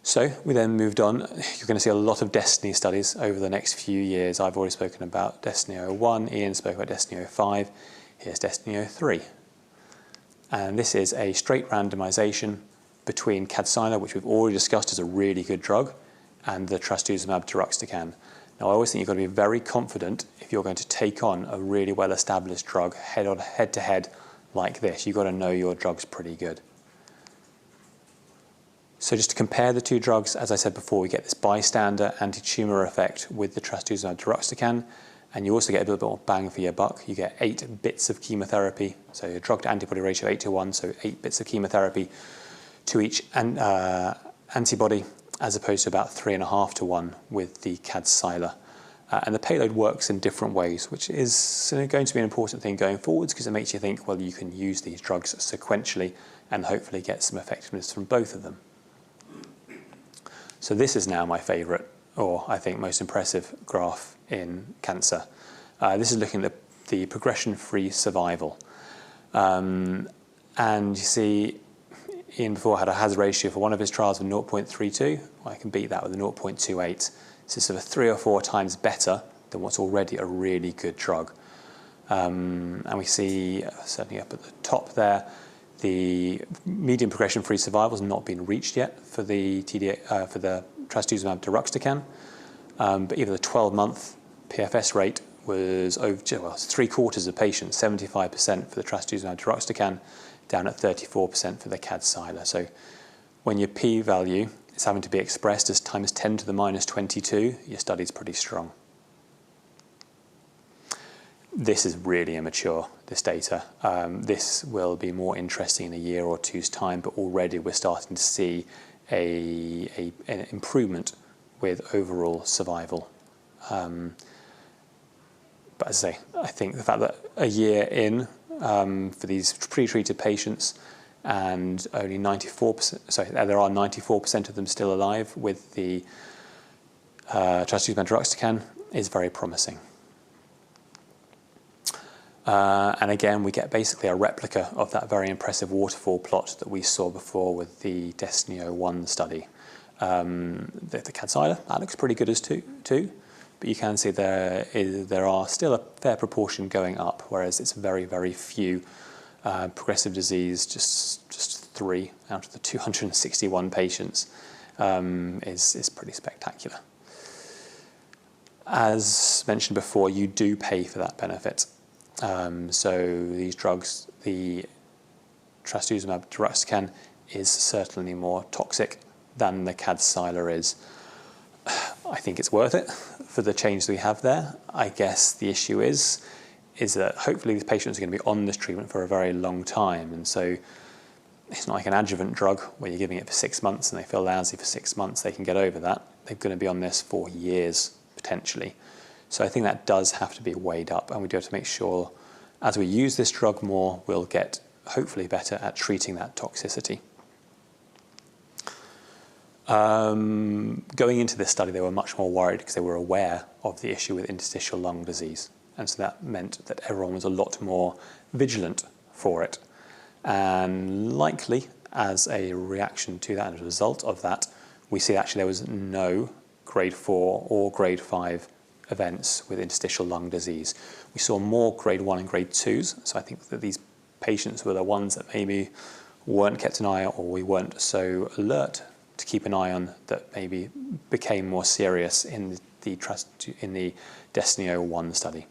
So we then moved on. You're going to see a lot of Destiny studies over the next few years. I've already spoken about Destiny 01, Ian spoke about Destiny 05, here's Destiny 03. And this is a straight randomization between Kadcyla, which we've already discussed as a really good drug, and the Trastuzumab deruxtecan. Now, I always think you've got to be very confident if you're going to take on a really well-established drug head-to-head like this. You've got to know your drug's pretty good. So just to compare the 2 drugs, as I said before, we get this bystander anti-tumor effect with the Trastuzumab deruxtecan, and you also get a little bit more bang for your buck. You get 8 bits of chemotherapy, so your drug-to-antibody ratio 8:1, so 8 bits of chemotherapy to each antibody, as opposed to about 3.5:1 with the Kadcyla. And the payload works in different ways, which is going to be an important thing going forwards because it makes you think, well, you can use these drugs sequentially and hopefully get some effectiveness from both of them. So this is now my favourite, or I think most impressive graph in cancer. This is looking at the progression-free survival. And you see, Ian before had a hazard ratio for one of his trials of 0.32. Well, I can beat that with a 0.28. So it's sort of 3 or 4 times better than what's already a really good drug. And we see, certainly up at the top there, the median progression-free survival has not been reached yet for the Trastuzumab deruxtecan. But even the 12-month PFS rate was over, well, 3/4 of patients, 75% for the Trastuzumab deruxtecan, down at 34% for the Kadcyla. So when your p-value is having to be expressed as ×10⁻²², your study's pretty strong. this is really immature, this data. This will be more interesting in a year or two's time, but already we're starting to see an improvement with overall survival. But as I say, I think the fact that a year in for these pre-treated patients and only 94%, sorry, there are 94% of them still alive with the trastuzumab deruxtecan is very promising. And again, we get basically a replica of that very impressive waterfall plot that we saw before with the Destiny-01 study. The Kadcyla, that looks pretty good as too, but you can see there are still a fair proportion going up, whereas it's very, very few progressive disease, just 3 out of the 261 patients is pretty spectacular. As mentioned before, you do pay for that benefit. So these drugs, the trastuzumab deruxtecan is certainly more toxic than the Kadcyla is. I think it's worth it for the change that we have there. I guess the issue is that hopefully these patients are going to be on this treatment for a very long time, and so it's not like an adjuvant drug where you're giving it for 6 months and they feel lousy for 6 months. They can get over that. They're going to be on this for years potentially. So I think that does have to be weighed up, and we do have to make sure as we use this drug more, we'll get hopefully better at treating that toxicity. Going into this study, they were much more worried because they were aware of the issue with interstitial lung disease. And so that meant that everyone was a lot more vigilant for it. And likely, as a reaction to that, as a result of that, we see actually there was no grade 4 or grade 5 events with interstitial lung disease. We saw more grade 1 and grade 2s. So I think that these patients were the ones that maybe weren't kept an eye on, or we weren't so alert to keep an eye on, that maybe became more serious in the Destiny-01 study.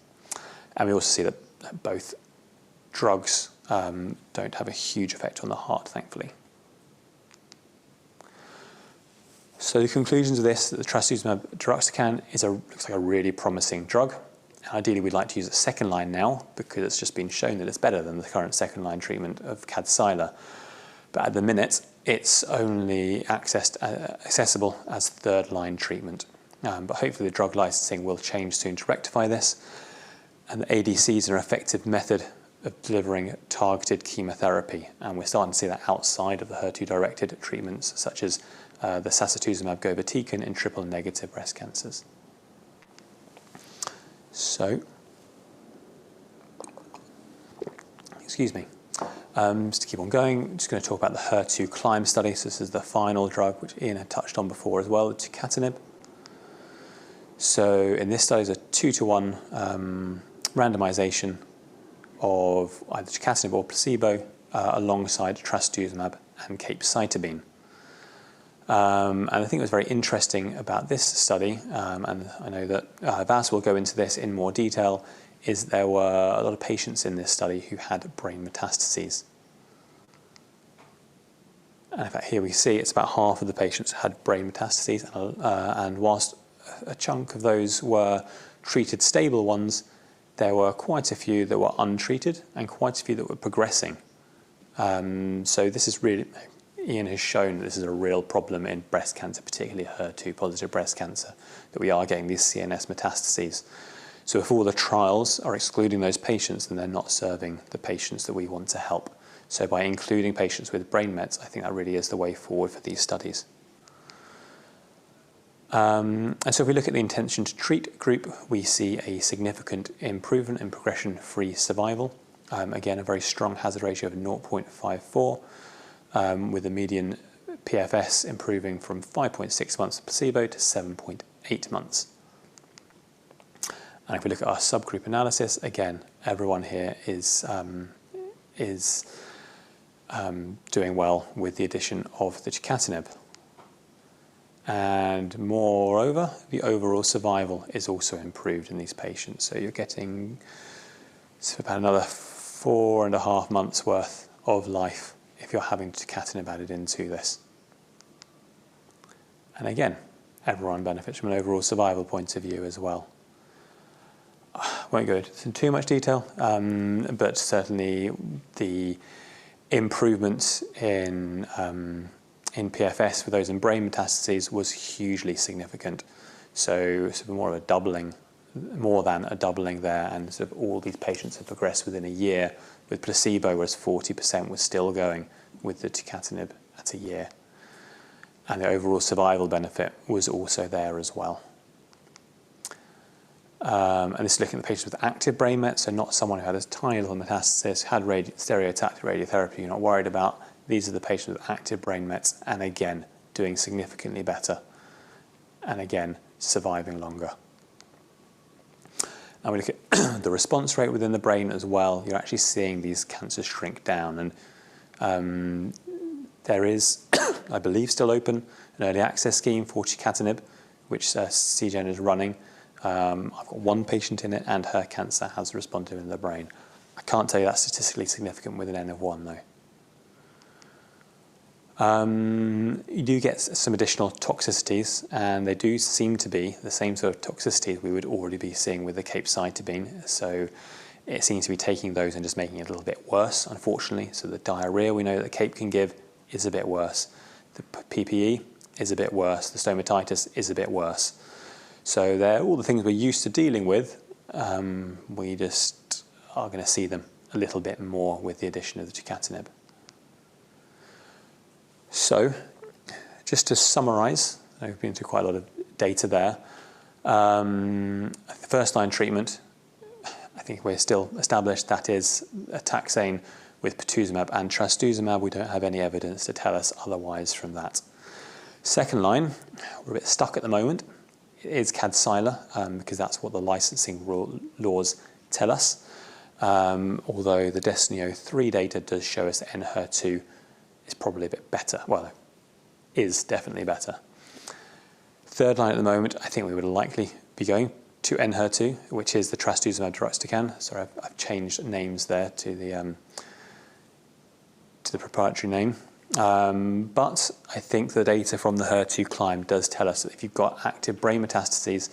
And we also see that both drugs don't have a huge effect on the heart, thankfully. So the conclusions of this, that the trastuzumab deruxtecan looks like a really promising drug. Ideally, we'd like to use it second line now because it's just been shown that it's better than the current second line treatment of Kadcyla. But at the minute, it's only accessible as third line treatment. But hopefully the drug licensing will change soon to rectify this. And the ADCs are an effective method of delivering targeted chemotherapy. And we're starting to see that outside of the HER2-directed treatments, such as the sacituzumab govitecan in triple-negative breast cancers. So, excuse me. Just to keep on going, I'm just going to talk about the HER2 CLIMB study. So this is the final drug, which Ian had touched on before as well, the Catinib. So in this study, there's a 2-to-1 randomization of either Catinib or placebo alongside trastuzumab and capecitabine. And I think what's very interesting about this study, and I know that Vas will go into this in more detail, is there were a lot of patients in this study who had brain metastases. And in fact, here we see it's about half of the patients had brain metastases, and whilst a chunk of those were treated stable ones, there were quite a few that were untreated and quite a few that were progressing. So this is really, Ian has shown that this is a real problem in breast cancer, particularly HER2-positive breast cancer, that we are getting these CNS metastases. So if all the trials are excluding those patients, then they're not serving the patients that we want to help. So by including patients with brain mets, I think that really is the way forward for these studies. And so if we look at the intention to treat group, we see a significant improvement in progression-free survival. Again, a very strong hazard ratio of 0.54, with the median PFS improving from 5.6 months of placebo to 7.8 months. And if we look at our subgroup analysis, again, everyone here is doing well with the addition of the Catinib. And moreover, the overall survival is also improved in these patients. So you're getting about another 4.5 months worth of life if you're having Catinib added into this. And again, everyone benefits from an overall survival point of view as well. won't go into too much detail, but certainly the improvements in PFS for those in brain metastases was hugely significant. So sort of more than a doubling there, and sort of all these patients have progressed within a year with placebo, whereas 40% was still going with the Catinib at a year. And the overall survival benefit was also there as well. And this is looking at the patients with active brain mets, so not someone who had a tiny little metastasis, had stereotactic radiotherapy you're not worried about. These are the patients with active brain mets, and again, doing significantly better, and again, surviving longer. And we look at the response rate within the brain as well. You're actually seeing these cancers shrink down, and there is, I believe, still open an early access scheme for Catinib, which Seagen is running. I've got one patient in it, and her cancer has responded in the brain. I can't tell you that's statistically significant with an N of 1, though. You do get some additional toxicities, and they do seem to be the same sort of toxicities we would already be seeing with the capecitabine. So it seems to be taking those and just making it a little bit worse, unfortunately. So the diarrhea we know that the cape can give is a bit worse. The PPE is a bit worse. The stomatitis is a bit worse. So they're all the things we're used to dealing with. We just are going to see them a little bit more with the addition of the Catinib. So, just to summarise, I've been through quite a lot of data there. First-line treatment, I think we're still established that is a taxane with Purtuzumab and Trastuzumab. We don't have any evidence to tell us otherwise from that. Second line, we're a bit stuck at the moment. It is Kadcyla, because that's what the licensing laws tell us. Although the Destiny-03 data does show us that HER-2 is probably a bit better. Well, is definitely better. Third line at the moment, I think we would likely be going to HER-2, which is the Trastuzumab deruxtecan. Sorry, I've changed names there to the proprietary name. But I think the data from the HER2 climb does tell us that if you've got active brain metastases,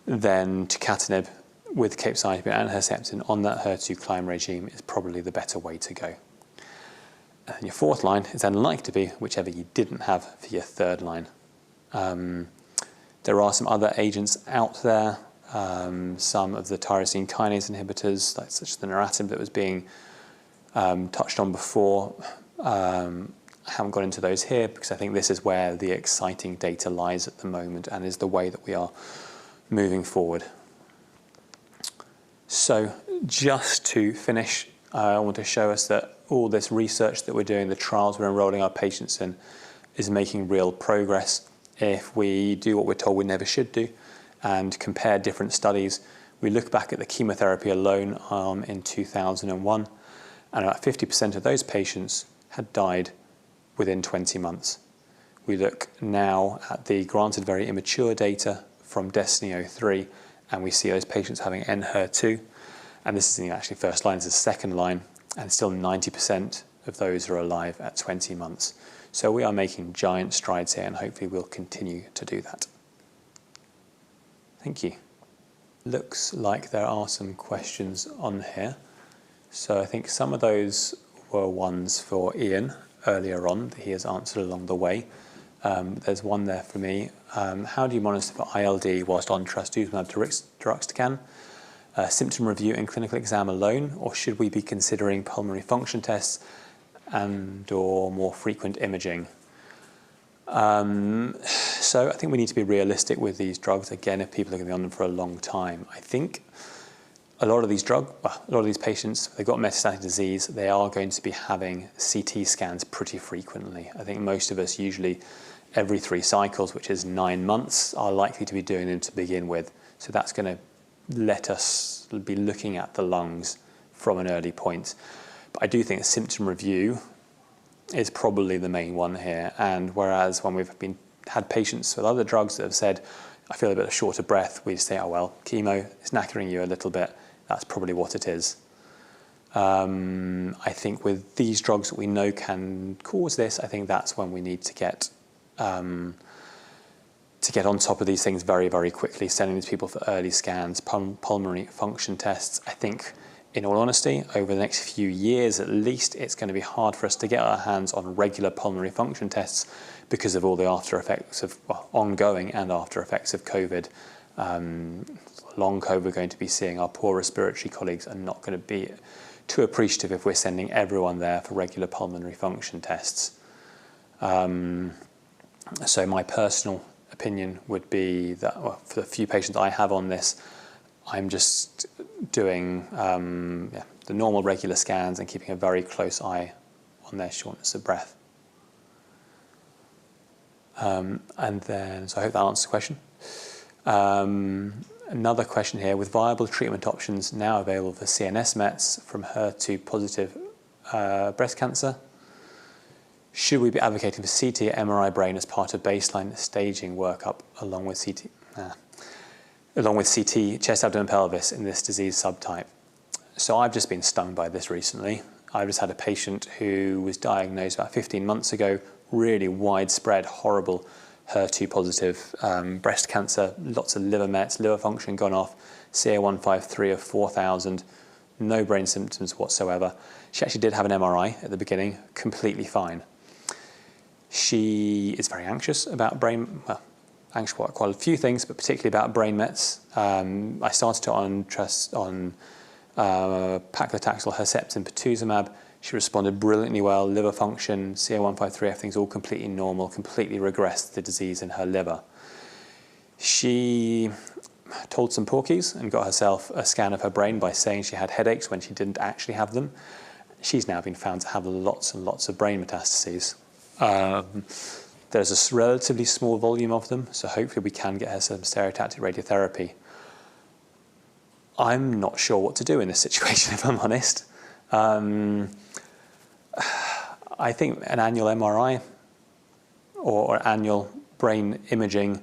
then Catinib with capecitabine and Herceptin on that HER2 climb regime is probably the better way to go. And your fourth line is then likely to be whichever you didn't have for your third line. There are some other agents out there, some of the tyrosine kinase inhibitors, like such as the Naratinib that was being touched on before. I haven't gone into those here because I think this is where the exciting data lies at the moment and is the way that we are moving forward. So just to finish, I want to show us that all this research that we're doing, the trials we're enrolling our patients in, is making real progress. If we do what we're told we never should do and compare different studies, we look back at the chemotherapy alone arm in 2001, and about 50% of those patients had died within 20 months. We look now at the granted very immature data from Destiny-03, and we see those patients having HER2, and this isn't actually first line, this is second line, and still 90% of those are alive at 20 months. So we are making giant strides here, and hopefully we'll continue to do that. Thank you. Looks like there are some questions on here. So I think some of those were ones for Ian earlier on that he has answered along the way. There's one there for me. How do you monitor for ILD whilst on Trastuzumab deruxtecan? Symptom review and clinical exam alone, or should we be considering pulmonary function tests and or more frequent imaging? So I think we need to be realistic with these drugs. Again, if people are going to be on them for a long time, I think a lot of these patients, they've got metastatic disease, they are going to be having CT scans pretty frequently. I think most of us usually every 3 cycles, which is 9 months, are likely to be doing them to begin with. So that's going to let us be looking at the lungs from an early point. But I do think a symptom review is probably the main one here. And whereas when we've had patients with other drugs that have said, I feel a bit short of breath, we say, oh well, chemo is knackering you a little bit. That's probably what it is. I think with these drugs that we know can cause this, I think that's when we need to get to get on top of these things very, very quickly, sending these people for early scans, pulmonary function tests. I think, in all honesty, over the next few years at least, it's going to be hard for us to get our hands on regular pulmonary function tests because of all the after effects of, well, ongoing and after effects of COVID. Long COVID, we're going to be seeing our poor respiratory colleagues are not going to be too appreciative if we're sending everyone there for regular pulmonary function tests. So my personal opinion would be that, well, for the few patients I have on this, I'm just doing the normal regular scans and keeping a very close eye on their shortness of breath. And then, so I hope that answers the question. Another question here: with viable treatment options now available for CNS Mets from HER2 positive breast cancer, should we be advocating for CT or MRI brain as part of baseline staging workup along with CT, chest, abdomen, pelvis in this disease subtype? So I've just been stung by this recently. I just had a patient who was diagnosed about 15 months ago, really widespread, horrible HER2 positive breast cancer, lots of liver mets, liver function gone off, CA153 of 4,000, no brain symptoms whatsoever. She actually did have an MRI at the beginning, completely fine. She is very anxious about brain, well, anxious about quite a few things, but particularly about brain mets. I started her on paclitaxel, Herceptin, Purtuzumab. She responded brilliantly well. Liver function, CA153, everything's all completely normal, completely regressed the disease in her liver. She told some porkies and got herself a scan of her brain by saying she had headaches when she didn't actually have them. She's now been found to have lots and lots of brain metastases. There's a relatively small volume of them, so hopefully we can get her some stereotactic radiotherapy. I'm not sure what to do in this situation, if I'm honest. I think an annual MRI or annual brain imaging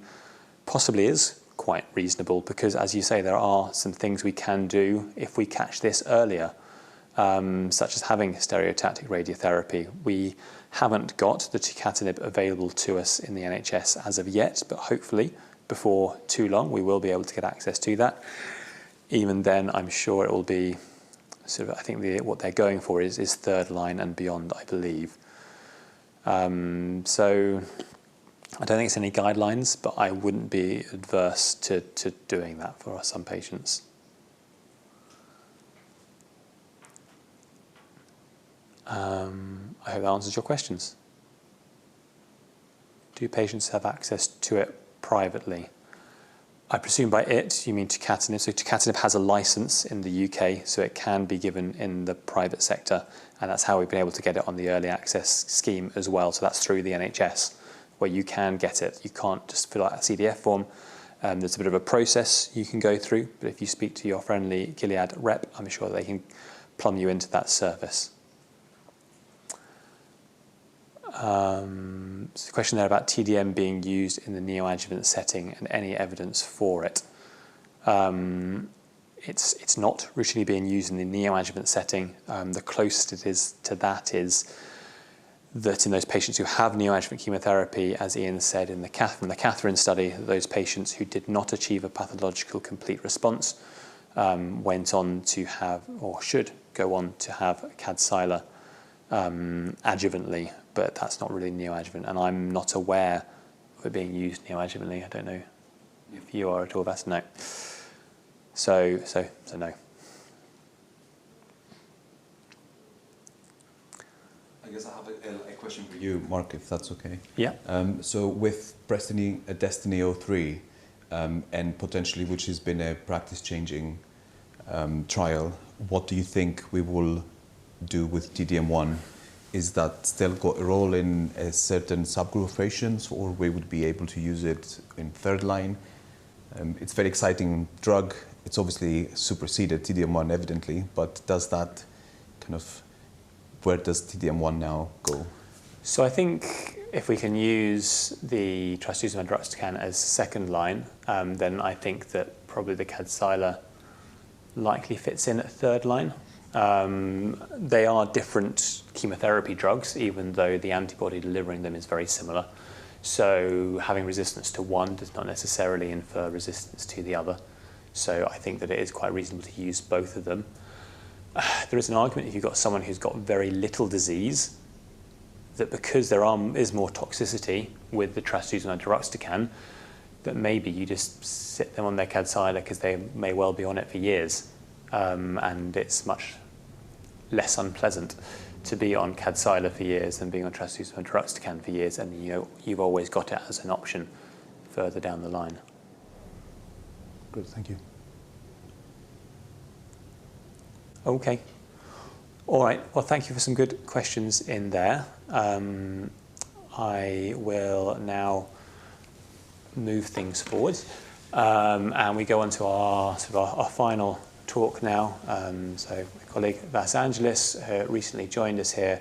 possibly is quite reasonable because, as you say, there are some things we can do if we catch this earlier, such as having stereotactic radiotherapy. We haven't got the Catinib available to us in the NHS as of yet, but hopefully before too long we will be able to get access to that. Even then, I'm sure it will be sort of, I think what they're going for is third line and beyond, I believe. So I don't think it's any guidelines, but I wouldn't be adverse to doing that for some patients. I hope that answers your questions. Do patients have access to it privately? I presume by it you mean Catinib. So Catinib has a license in the UK, so it can be given in the private sector, and that's how we've been able to get it on the early access scheme as well. So that's through the NHS, where you can get it. You can't just fill out a CDF form. There's a bit of a process you can go through, but if you speak to your friendly Gilead rep, I'm sure they can plumb you into that service. So the question there about TDM being used in the neoadjuvant setting and any evidence for it. It's not routinely being used in the neoadjuvant setting. The closest it is to that is that in those patients who have neoadjuvant chemotherapy, as Ian said from the Catherine study, those patients who did not achieve a pathological complete response went on to have, or should go on to have, Kadcyla adjuvantly, but that's not really neoadjuvant, and I'm not aware of it being used neoadjuvantly. I don't know if you are at all. That's no. So no. I guess I have a question for you, Mark, if that's okay. Yeah. So with Destiny 03, and potentially which has been a practice-changing trial, what do you think we will do with TDM1? Is that still got a role in a certain subgroup of patients, or we would be able to use it in third line? It's a very exciting drug. It's obviously superseded TDM1 evidently, but does that kind of, where does TDM1 now go? So I think if we can use the trastuzumab deruxtecan as second line, then I think that probably the Kadcyla likely fits in at third line. They are different chemotherapy drugs, even though the antibody delivering them is very similar. So having resistance to one does not necessarily infer resistance to the other. So I think that it is quite reasonable to use both of them. There is an argument if you've got someone who's got very little disease, that because there is more toxicity with the trastuzumab deruxtecan, that maybe you just sit them on their Kadcyla because they may well be on it for years, and it's much less unpleasant to be on Kadcyla for years than being on trastuzumab deruxtecan for years, and you've always got it as an option further down the line. Good, thank you. Okay. All right. Well, thank you for some good questions in there. I will now move things forward, and we go on to our final talk now. So my colleague Vas Angelis recently joined us here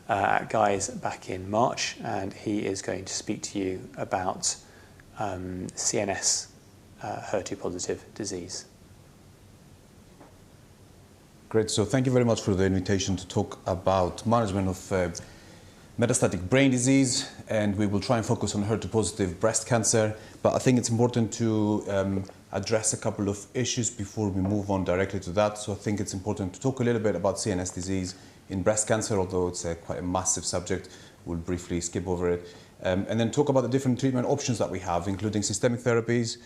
at Guy's back in March, and he is going to speak to you about CNS HER2 positive disease. Great, so thank you very much for the invitation to talk about management of metastatic brain disease, and we will try and focus on HER2 positive breast cancer, but I think it's important to address a couple of issues before we move on directly to that. So I think it's important to talk a little bit about CNS disease in breast cancer, although it's quite a massive subject. We'll briefly skip over it. And then talk about the different treatment options that we have, including systemic therapies,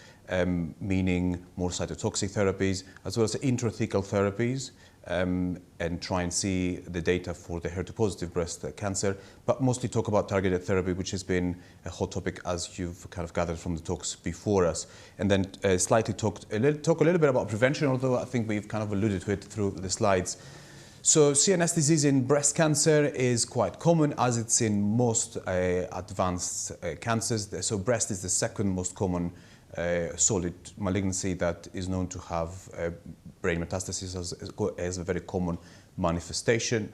meaning more cytotoxic therapies, as well as intrathecal therapies, and try and see the data for the HER2 positive breast cancer, but mostly talk about targeted therapy, which has been a hot topic as you've kind of gathered from the talks before us. And then slightly talk a little bit about prevention, although I think we've kind of alluded to it through the slides. So CNS disease in breast cancer is quite common, as it's in most advanced cancers. So breast is the second most common solid malignancy that is known to have brain metastasis as a very common manifestation.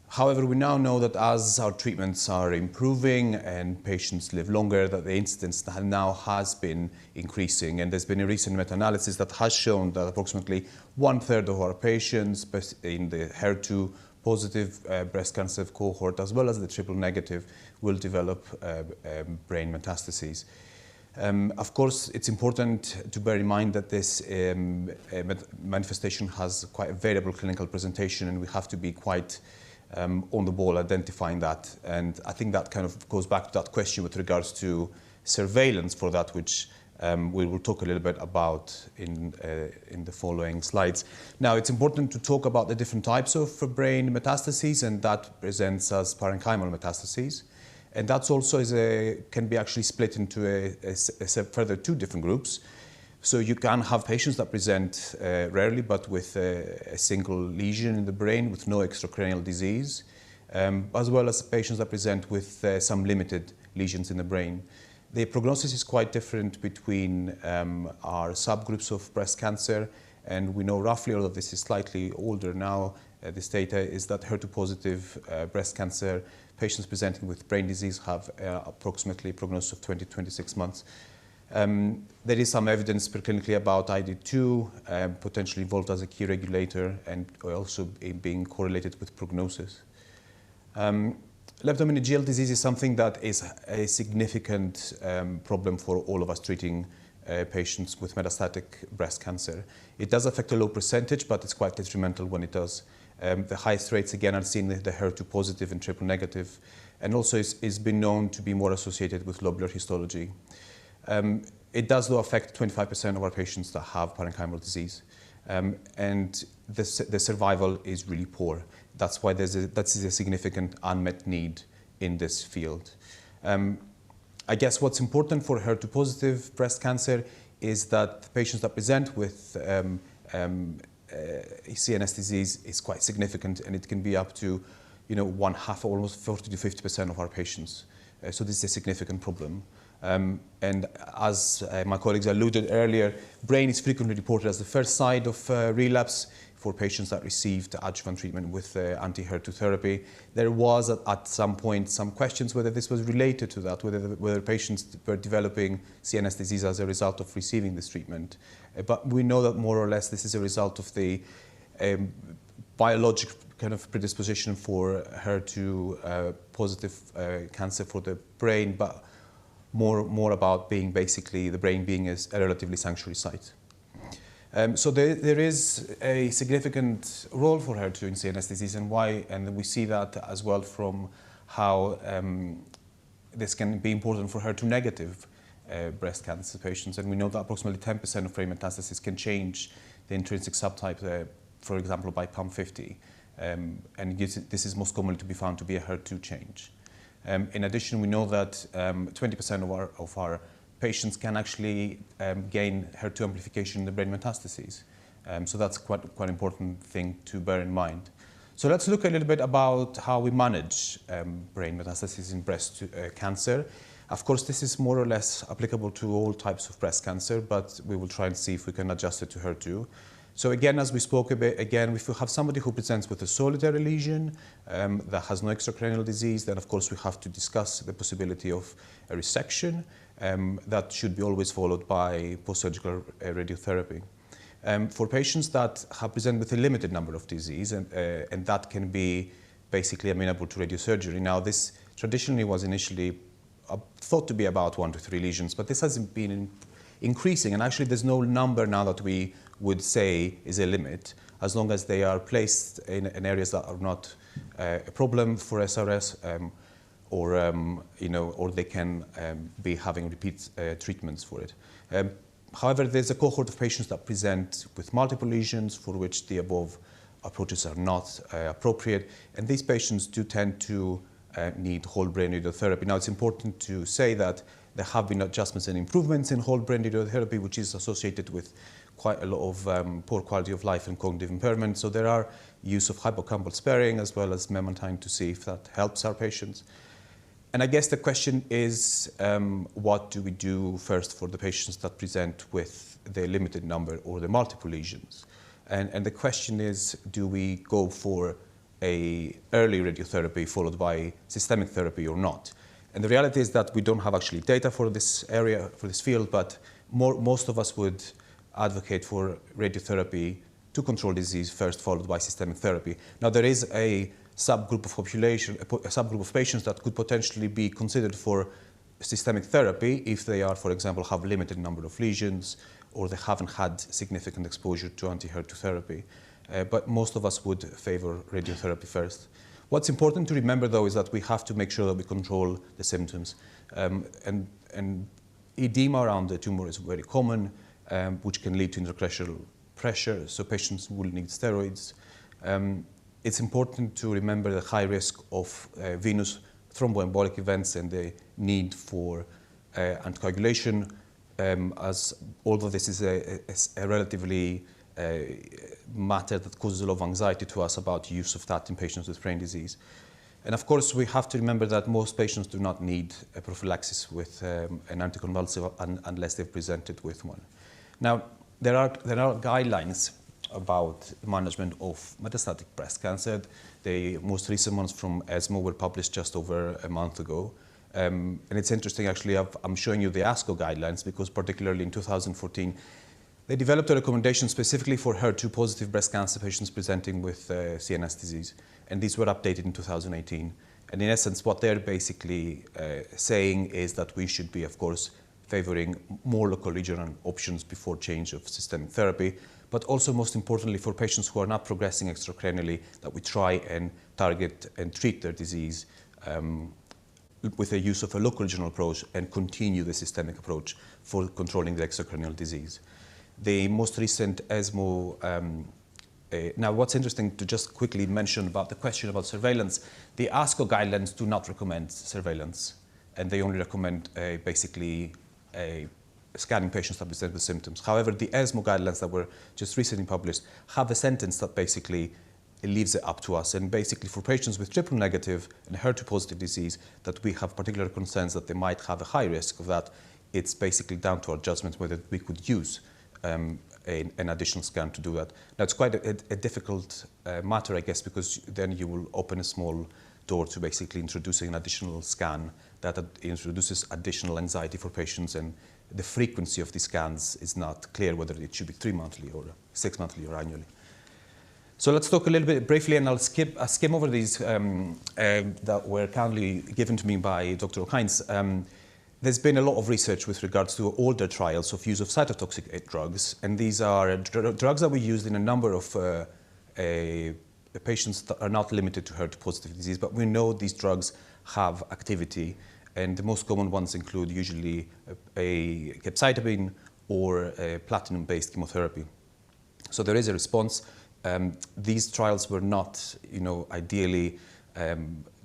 However, we now know that as our treatments are improving and patients live longer, that the incidence now has been increasing. And there's been a recent meta-analysis that has shown that approximately 1/3 of our patients in the HER2 positive breast cancer cohort, as well as the triple negative, will develop brain metastases. Of course, it's important to bear in mind that this manifestation has quite a variable clinical presentation, and we have to be quite on the ball identifying that. And I think that kind of goes back to that question with regards to surveillance for that, which we will talk a little bit about in the following slides. Now, it's important to talk about the different types of brain metastases, and that presents as parenchymal metastases. And that's also can be actually split into a further two different groups. So you can have patients that present rarely, but with a single lesion in the brain with no extracranial disease, as well as patients that present with some limited lesions in the brain. The prognosis is quite different between our subgroups of breast cancer, and we know roughly, although this is slightly older now, this data is that HER2 positive breast cancer patients presenting with brain disease have approximately a prognosis of 20 to 26 months. There is some evidence preclinically about ID2 potentially involved as a key regulator and also being correlated with prognosis. Leptomeningeal disease is something that is a significant problem for all of us treating patients with metastatic breast cancer. It does affect a low percentage, but it's quite detrimental when it does. The highest rates, again, are seen in the HER2 positive and triple negative, and also is been known to be more associated with lobular histology. It does, though, affect 25% of our patients that have parenchymal disease, and the survival is really poor. That's why that's a significant unmet need in this field. I guess what's important for HER2 positive breast cancer is that patients that present with CNS disease is quite significant, and it can be up to, one half, almost 40 to 50% of our patients. So this is a significant problem. And as my colleagues alluded earlier, brain is frequently reported as the first site of relapse for patients that received adjuvant treatment with anti-HER2 therapy. There was at some point some questions whether this was related to that, whether patients were developing CNS disease as a result of receiving this treatment. But we know that more or less this is a result of the biologic kind of predisposition for HER2 positive cancer for the brain, but more about being basically the brain being a relatively sanctuary site. So there is a significant role for HER2 in CNS disease, and why, and we see that as well from how this can be important for HER2 negative breast cancer patients, and we know that approximately 10% of brain metastases can change the intrinsic subtype, for example, by PAM50, and this is most commonly to be found to be a HER2 change. In addition, we know that 20% of our patients can actually gain HER2 amplification in the brain metastases. So that's quite an important thing to bear in mind. So let's look a little bit about how we manage brain metastases in breast cancer. Of course, this is more or less applicable to all types of breast cancer, but we will try and see if we can adjust it to HER2. So again, as we spoke a bit, again, if we have somebody who presents with a solitary lesion that has no extracranial disease, then of course we have to discuss the possibility of a resection. That should be always followed by post-surgical radiotherapy. For patients that have presented with a limited number of disease, and that can be basically amenable to radiosurgery. Now, this traditionally was initially thought to be about 1 to 3 lesions, but this has been increasing, and actually there's no number now that we would say is a limit, as long as they are placed in areas that are not a problem for SRS, or they can be having repeat treatments for it. However, there's a cohort of patients that present with multiple lesions for which the above approaches are not appropriate, and these patients do tend to need whole brain radiotherapy. Now, it's important to say that there have been adjustments and improvements in whole brain radiotherapy, which is associated with quite a lot of poor quality of life and cognitive impairment. So there are use of hippocampal sparing as well as memantine to see if that helps our patients. And I guess the question is, what do we do first for the patients that present with the limited number or the multiple lesions? And the question is, do we go for a early radiotherapy followed by systemic therapy or not? And the reality is that we don't have actually data for this area, for this field, but most of us would advocate for radiotherapy to control disease first, followed by systemic therapy. Now, there is a subgroup of population, a subgroup of patients that could potentially be considered for systemic therapy if they are, for example, have a limited number of lesions or they haven't had significant exposure to anti-HER2 therapy. But most of us would favor radiotherapy first. What's important to remember, though, is that we have to make sure that we control the symptoms. And edema around the tumor is very common, which can lead to intracranial pressure, so patients will need steroids. It's important to remember the high risk of venous thromboembolic events and the need for anticoagulation, as although this is a relatively matter that causes a lot of anxiety to us about use of that in patients with brain disease. And of course, we have to remember that most patients do not need a prophylaxis with an anticonvulsive unless they've presented with one. Now, there are guidelines about management of metastatic breast cancer. The most recent ones from ESMO were published just over a month ago. And it's interesting, actually, I'm showing you the ASCO guidelines because particularly in 2014, they developed a recommendation specifically for HER2 positive breast cancer patients presenting with CNS disease. And these were updated in 2018. And in essence, what they're basically saying is that we should be, of course, favoring more local regional options before change of systemic therapy, but also most importantly for patients who are not progressing extracranially, that we try and target and treat their disease with the use of a local regional approach and continue the systemic approach for controlling the extracranial disease. The most recent ESMO, now what's interesting to just quickly mention about the question about surveillance, the ASCO guidelines do not recommend surveillance, and they only recommend basically scanning patients that present with symptoms. However, the ESMO guidelines that were just recently published have a sentence that basically leaves it up to us. And basically for patients with triple negative and HER2 positive disease that we have particular concerns that they might have a high risk of that, it's basically down to our judgment whether we could use an additional scan to do that. Now, it's quite a difficult matter, I guess, because then you will open a small door to basically introducing an additional scan that introduces additional anxiety for patients, and the frequency of these scans is not clear whether it should be 3 monthly or 6 monthly or annually. So let's talk a little bit briefly, and I'll skim over these that were kindly given to me by Dr. O'Hines. There's been a lot of research with regards to older trials of use of cytotoxic drugs, and these are drugs that we used in a number of patients that are not limited to HER2-positive disease, but we know these drugs have activity, and the most common ones include usually a capecitabine or a platinum-based chemotherapy. So there is a response. These trials were not, ideally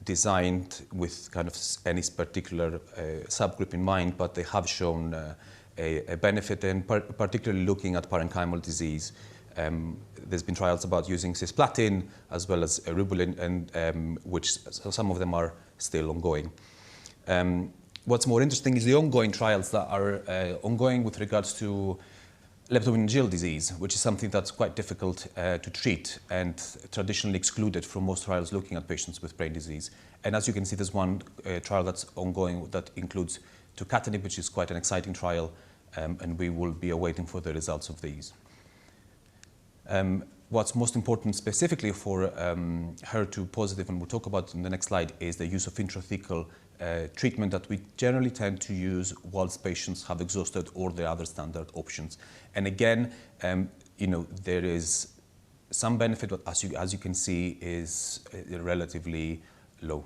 designed with kind of any particular subgroup in mind, but they have shown a benefit, and particularly looking at parenchymal disease. There's been trials about using cisplatin as well as eribulin, and which some of them are still ongoing. What's more interesting is the ongoing trials that are ongoing with regards to leptomeningeal disease, which is something that's quite difficult to treat and traditionally excluded from most trials looking at patients with brain disease. And as you can see, there's one trial that's ongoing that includes Catinib, which is quite an exciting trial, and we will be awaiting for the results of these. What's most important specifically for HER2 positive, and we'll talk about in the next slide, is the use of intrathecal treatment that we generally tend to use whilst patients have exhausted all the other standard options. And again, there is some benefit, but as you can see, is relatively low.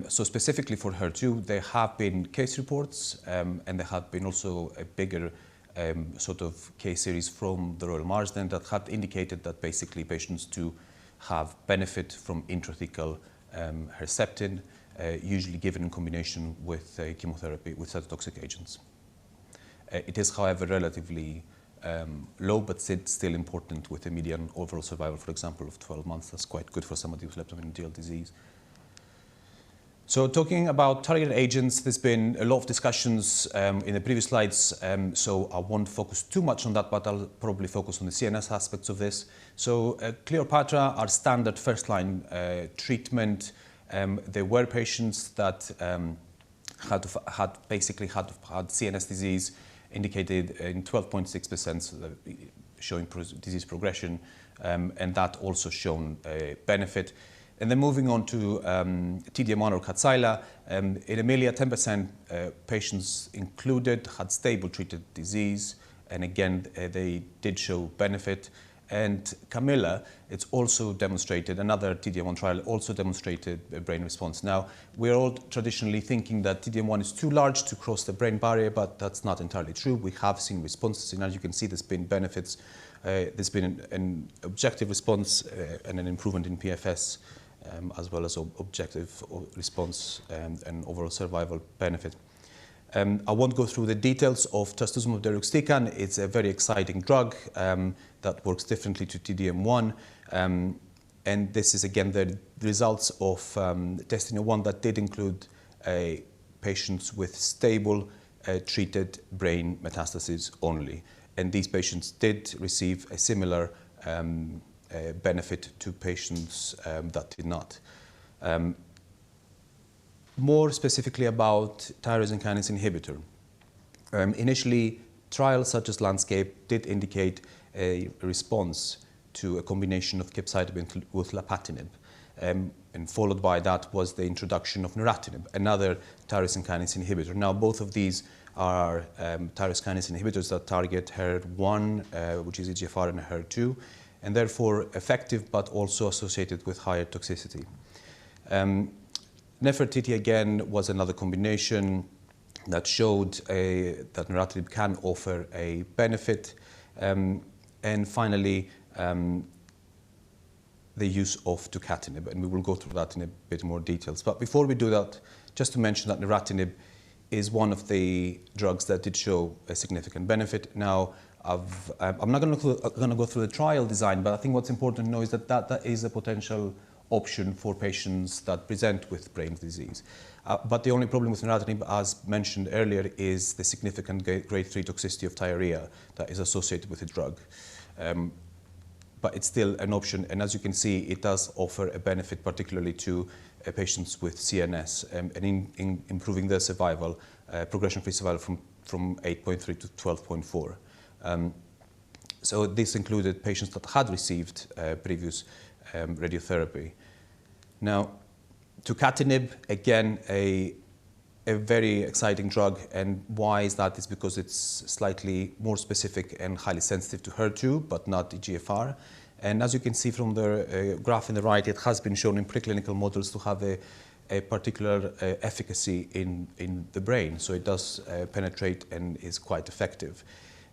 So specifically for HER2, there have been case reports, and there have been also a bigger sort of case series from the Royal Marsden that had indicated that basically patients do have benefit from intrathecal Herceptin, usually given in combination with chemotherapy, with cytotoxic agents. It is, however, relatively low, but still important, with a median overall survival, for example, of 12 months. That's quite good for somebody with leptomeningeal disease. So talking about targeted agents, there's been a lot of discussions in the previous slides, so I won't focus too much on that, but I'll probably focus on the CNS aspects of this. So Cleopatra, our standard first-line treatment, there were patients that had CNS disease indicated in 12.6%, showing disease progression, and that also shown benefit. And then moving on to TDM1 or Kadcyla, in Emilia, 10% patients included had stable treated disease, and again, they did show benefit. And Camilla, it's also demonstrated, another TDM1 trial also demonstrated a brain response. Now, we're all traditionally thinking that TDM1 is too large to cross the brain barrier, but that's not entirely true. We have seen responses, and as you can see, there's been benefits. There's been an objective response and an improvement in PFS, as well as objective response and overall survival benefit. I won't go through the details of trastuzumab deruxtecan. It's a very exciting drug that works differently to TDM1. And this is, again, the results of Destiny-1 that did include patients with stable treated brain metastases only. And these patients did receive a similar benefit to patients that did not. More specifically about tyrosine kinase inhibitor. Initially, trials such as Landscape did indicate a response to a combination of capecitabine with lapatinib. And followed by that was the introduction of Niratinib, another tyrosine kinase inhibitor. Now, both of these are tyrosine kinase inhibitors that target HER1, which is EGFR, and HER2, and therefore effective, but also associated with higher toxicity. Nefertiti, again, was another combination that showed that Naratinib can offer a benefit. And finally, the use of Catinib, and we will go through that in a bit more details. But before we do that, just to mention that Niratinib is one of the drugs that did show a significant benefit. Now, I'm not going to go through the trial design, but I think what's important to know is that that is a potential option for patients that present with brain disease. But the only problem with Niratinib, as mentioned earlier, is the significant grade 3 toxicity of diarrhea that is associated with the drug. But it's still an option, and as you can see, it does offer a benefit, particularly to patients with CNS, and in improving their survival, progression-free survival from 8.3 to 12.4. So this included patients that had received previous radiotherapy. Now, to Catinib, again, a a very exciting drug. And why is that? It's because it's slightly more specific and highly sensitive to HER2, but not EGFR. And as you can see from the graph in the right, it has been shown in preclinical models to have a particular efficacy in the brain. So it does penetrate and is quite effective.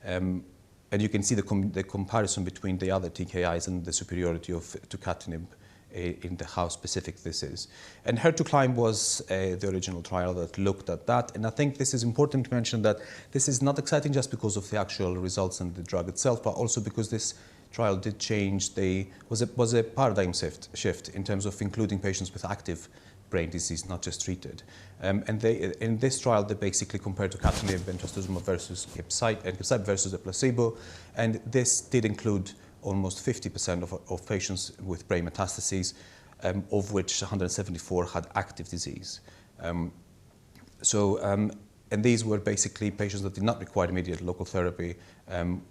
And you can see the comparison between the other TKIs and the superiority to Catinib in how specific this is. And HER2CLIMB was the original trial that looked at that. And I think this is important to mention that this is not exciting just because of the actual results and the drug itself, but also because this trial did change was a paradigm shift in terms of including patients with active brain disease, not just treated. And in this trial, they basically compared to Catinib and Purtuzumab versus Hepsite versus a placebo. And this did include almost 50% of patients with brain metastases, of which 174 had active disease. And these were basically patients that did not require immediate local therapy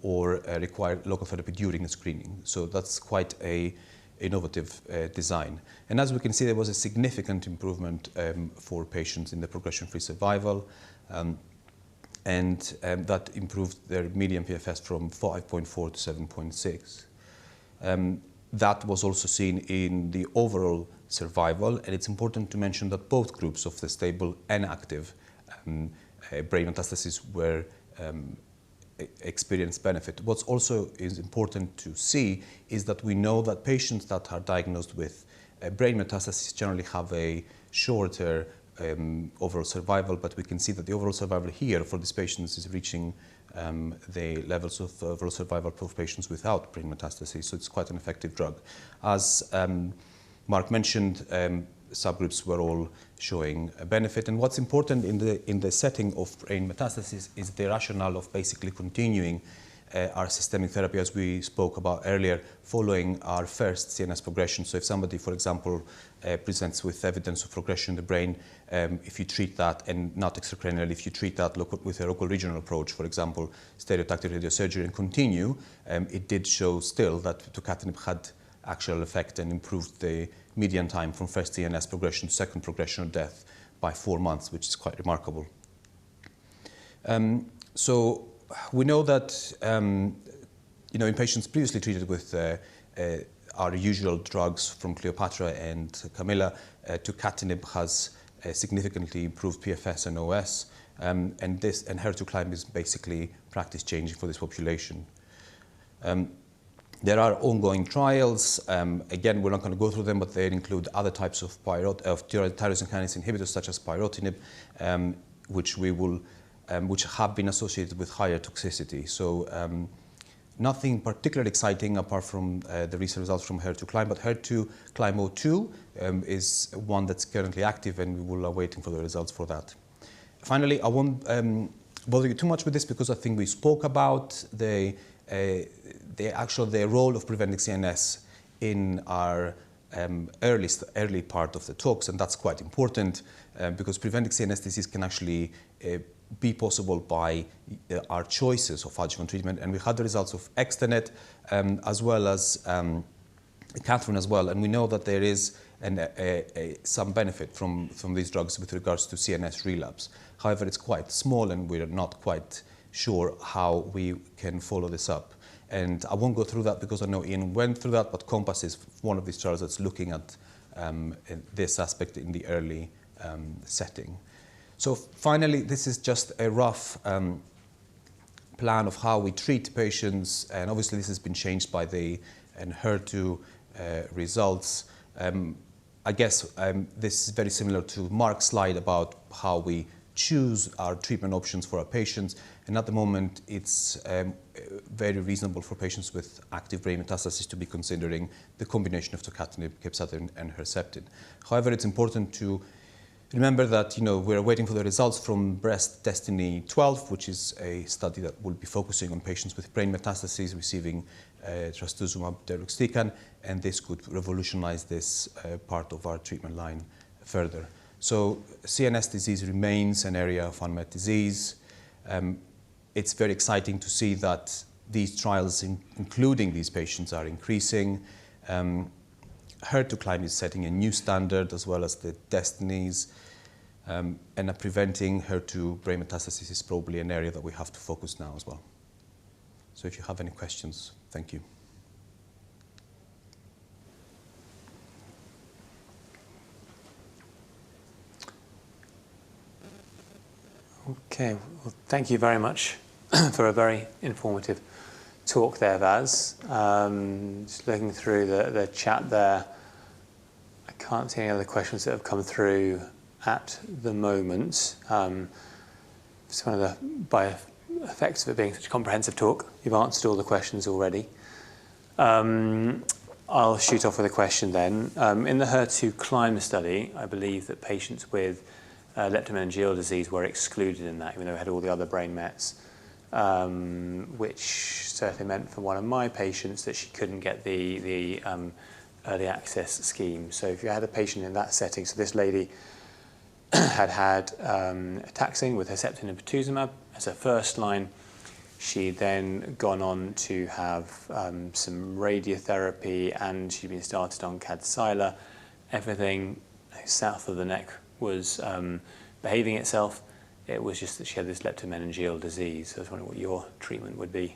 or required local therapy during the screening. So that's quite a innovative design. And as we can see, there was a significant improvement for patients in the progression-free survival. And that improved their median PFS from 5.4 to 7.6. That was also seen in the overall survival, and it's important to mention that both groups of the stable and active brain metastases were experienced benefit. What's also is important to see is that we know that patients that are diagnosed with brain metastases generally have a shorter overall survival, but we can see that the overall survival here for these patients is reaching the levels of overall survival for patients without brain metastases. So it's quite an effective drug. As Mark mentioned, subgroups were all showing a benefit. And what's important in the setting of brain metastases is the rationale of basically continuing our systemic therapy, as we spoke about earlier, following our first CNS progression. So if somebody, for example, presents with evidence of progression in the brain, if you treat that, and not extracranial, if you treat that with a local regional approach, for example, stereotactic radiosurgery, and continue, it did show still that tucatinib had actual effect and improved the median time from first CNS progression to second progression or death by 4 months, which is quite remarkable. So we know that in patients previously treated with our usual drugs from Cleopatra and Camilla, tucatinib has significantly improved PFS and OS, and HER2CLIMB is basically practice changing for this population. There are ongoing trials. Again, we're not going to go through them, but they include other types of tyrosine kinase inhibitors, such as Niratinib, which have been associated with higher toxicity. So nothing particularly exciting apart from the recent results from HER2CLIMB, but HER2CLIMB-02 is one that's currently active, and we will are waiting for the results for that. Finally, I won't bother you too much with this because I think we spoke about the role of preventing CNS in our early part of the talks, and that's quite important because preventing CNS disease can actually be possible by our choices of adjuvant treatment. And we had the results of Extenet as well as Catherine as well, and we know that there is some benefit from these drugs with regards to CNS relapse. However, it's quite small, and we're not quite sure how we can follow this up. And I won't go through that because I know Ian went through that, but COMPASS is one of these trials that's looking at this aspect in the early setting. So finally, this is just a rough plan of how we treat patients, and obviously this has been changed by the HER2 results. I guess this is very similar to Mark's slide about how we choose our treatment options for our patients, and at the moment it's very reasonable for patients with active brain metastasis to be considering the combination of tucatinib, capecitabine, and Herceptin. However, it's important to remember that we're waiting for the results from Breast Destiny 12, which is a study that will be focusing on patients with brain metastases receiving trastuzumab deruxtecan, and this could revolutionize this part of our treatment line further. So CNS disease remains an area of unmet disease. It's very exciting to see that these trials, including these patients, are increasing. HER2CLIMB is setting a new standard, as well as the Destinies. And preventing HER2 brain metastasis is probably an area that we have to focus now as well. So if you have any questions, thank you. Okay, well, thank you very much for a very informative talk there, Vaz. Just looking through the chat there, I can't see any other questions that have come through at the moment. It's one of the by effects of it being such a comprehensive talk, you've answered all the questions already. I'll shoot off with a question then. In the HER2 CLIMB study, I believe that patients with leptomeningeal disease were excluded in that, even though we had all the other brain mets, which certainly meant for one of my patients that she couldn't get the early access scheme. So if you had a patient in that setting, so this lady had a taxane with Herceptin and Purtuzumab as her first line. She'd then gone on to have some radiotherapy, and she'd been started on Kadcyla. Everything south of the neck was behaving itself. It was just that she had this leptomeningeal disease. So I was wondering what your treatment would be.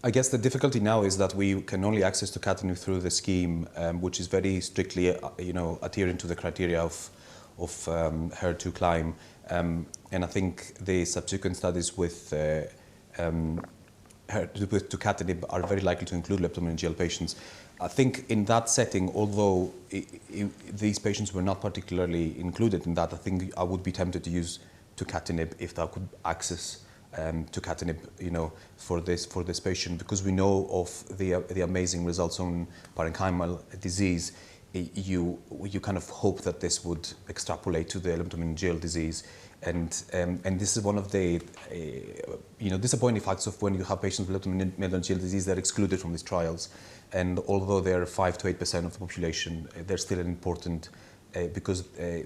I guess the difficulty now is that we can only access to Catinib through the scheme, which is very strictly, adhering to the criteria of HER2 CLIMB. And I think the subsequent studies with Catinib are very likely to include leptomeningeal patients. I think in that setting, although these patients were not particularly included in that, I think I would be tempted to use Catinib if I could access Catinib, for this patient, because we know of the amazing results on parenchymal disease. You kind of hope that this would extrapolate to the leptomeningeal disease, and this is one of the disappointing facts of when you have patients with leptomeningeal disease that are excluded from these trials. And although they're 5 to 8% of the population, they're still an important, because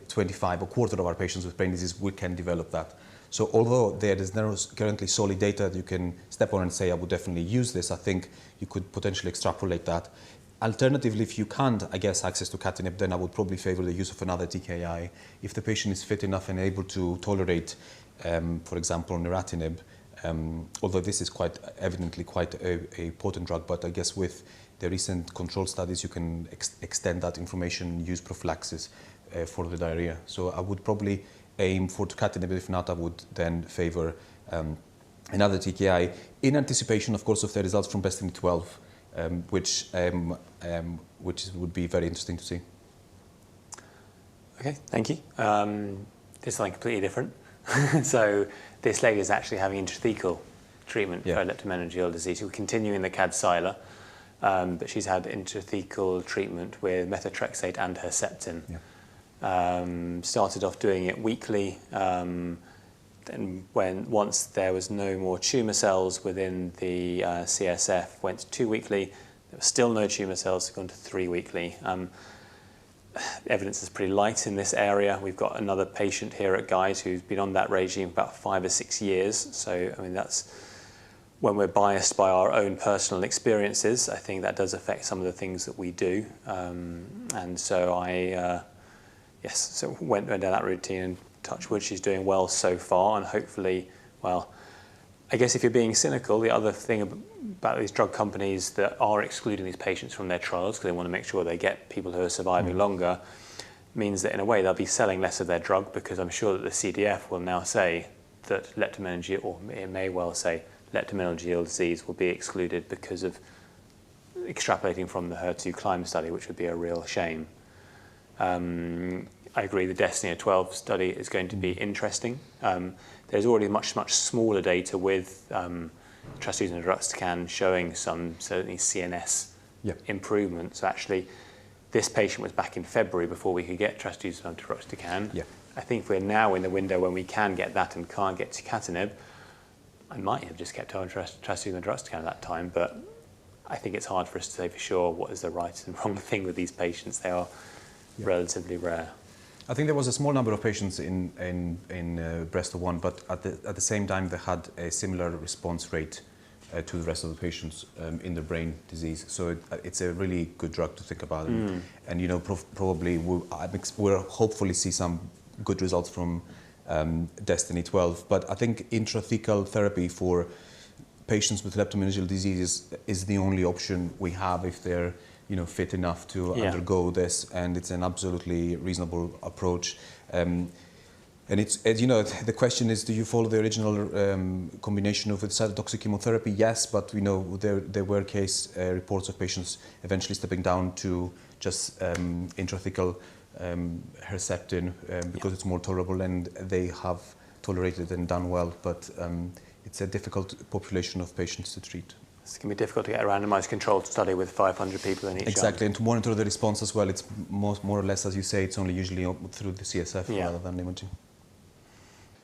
25, a quarter of our patients with brain disease can develop that. So although there is no currently solid data that you can step on and say, I would definitely use this, I think you could potentially extrapolate that. Alternatively, if you can't, access to Catinib, then I would probably favor the use of another TKI. If the patient is fit enough and able to tolerate, for example, Niratinib, although this is quite evidently quite a potent drug, but I guess with the recent control studies, you can extend that information and use prophylaxis for the diarrhea. So I would probably aim for Catinib. If not, I would then favor another TKI in anticipation, of course, of the results from Destiny 12, which would be very interesting to see. Okay, thank you. This is something completely different. So this lady is actually having intrathecal treatment for leptomeningeal disease. We're continuing the Kadcyla, but she's had intrathecal treatment with methotrexate and Herceptin. Started off doing it weekly, and once there was no more tumour cells within the CSF, went to 2 weekly. There were still no tumour cells, so gone to 3 weekly. Evidence is pretty light in this area. We've got another patient here at Guy's who's been on that regime for about 5 or 6 years. So, I mean, that's when we're biased by our own personal experiences. I think that does affect some of the things that we do. And so so went down that routine, and touch wood, she's doing well so far, and hopefully, well, I guess if you're being cynical, the other thing about these drug companies that are excluding these patients from their trials because they want to make sure they get people who are surviving longer, means that in a way they'll be selling less of their drug, because I'm sure that the CDF will now say that leptomeningeal, or it may well say leptomeningeal disease will be excluded because of extrapolating from the HER2 CLIMB study, which would be a real shame. I agree the Destiny 12 study is going to be interesting. There's already much smaller data with trastuzumab deruxtecan showing some certainly CNS improvement. So actually, this patient was back in February before we could get trastuzumab deruxtecan. I think we're now in the window when we can get that and can't get to Catinib. I might have just kept on trastuzumab deruxtecan at that time, but I think it's hard for us to say for sure what is the right and wrong thing with these patients. They are relatively rare. I think there was a small number of patients in Breast01, but at the same time they had a similar response rate to the rest of the patients in the brain disease. So it's a really good drug to think about, and probably we'll hopefully see some good results from Destiny 12. But I think intrathecal therapy for patients with leptomeningeal diseases is the only option we have if they're fit enough to undergo this, and it's an absolutely reasonable approach. And it's, as you know, the question is, do you follow the original combination of cytotoxic chemotherapy? Yes, but we know there were case reports of patients eventually stepping down to just intrathecal Herceptin because it's more tolerable, and they have tolerated and done well, but it's a difficult population of patients to treat. It's going to be difficult to get a randomized controlled study with 500 people in each Exactly, and to monitor the response as well, it's more or less, as you say, it's only usually through the CSF rather than imaging.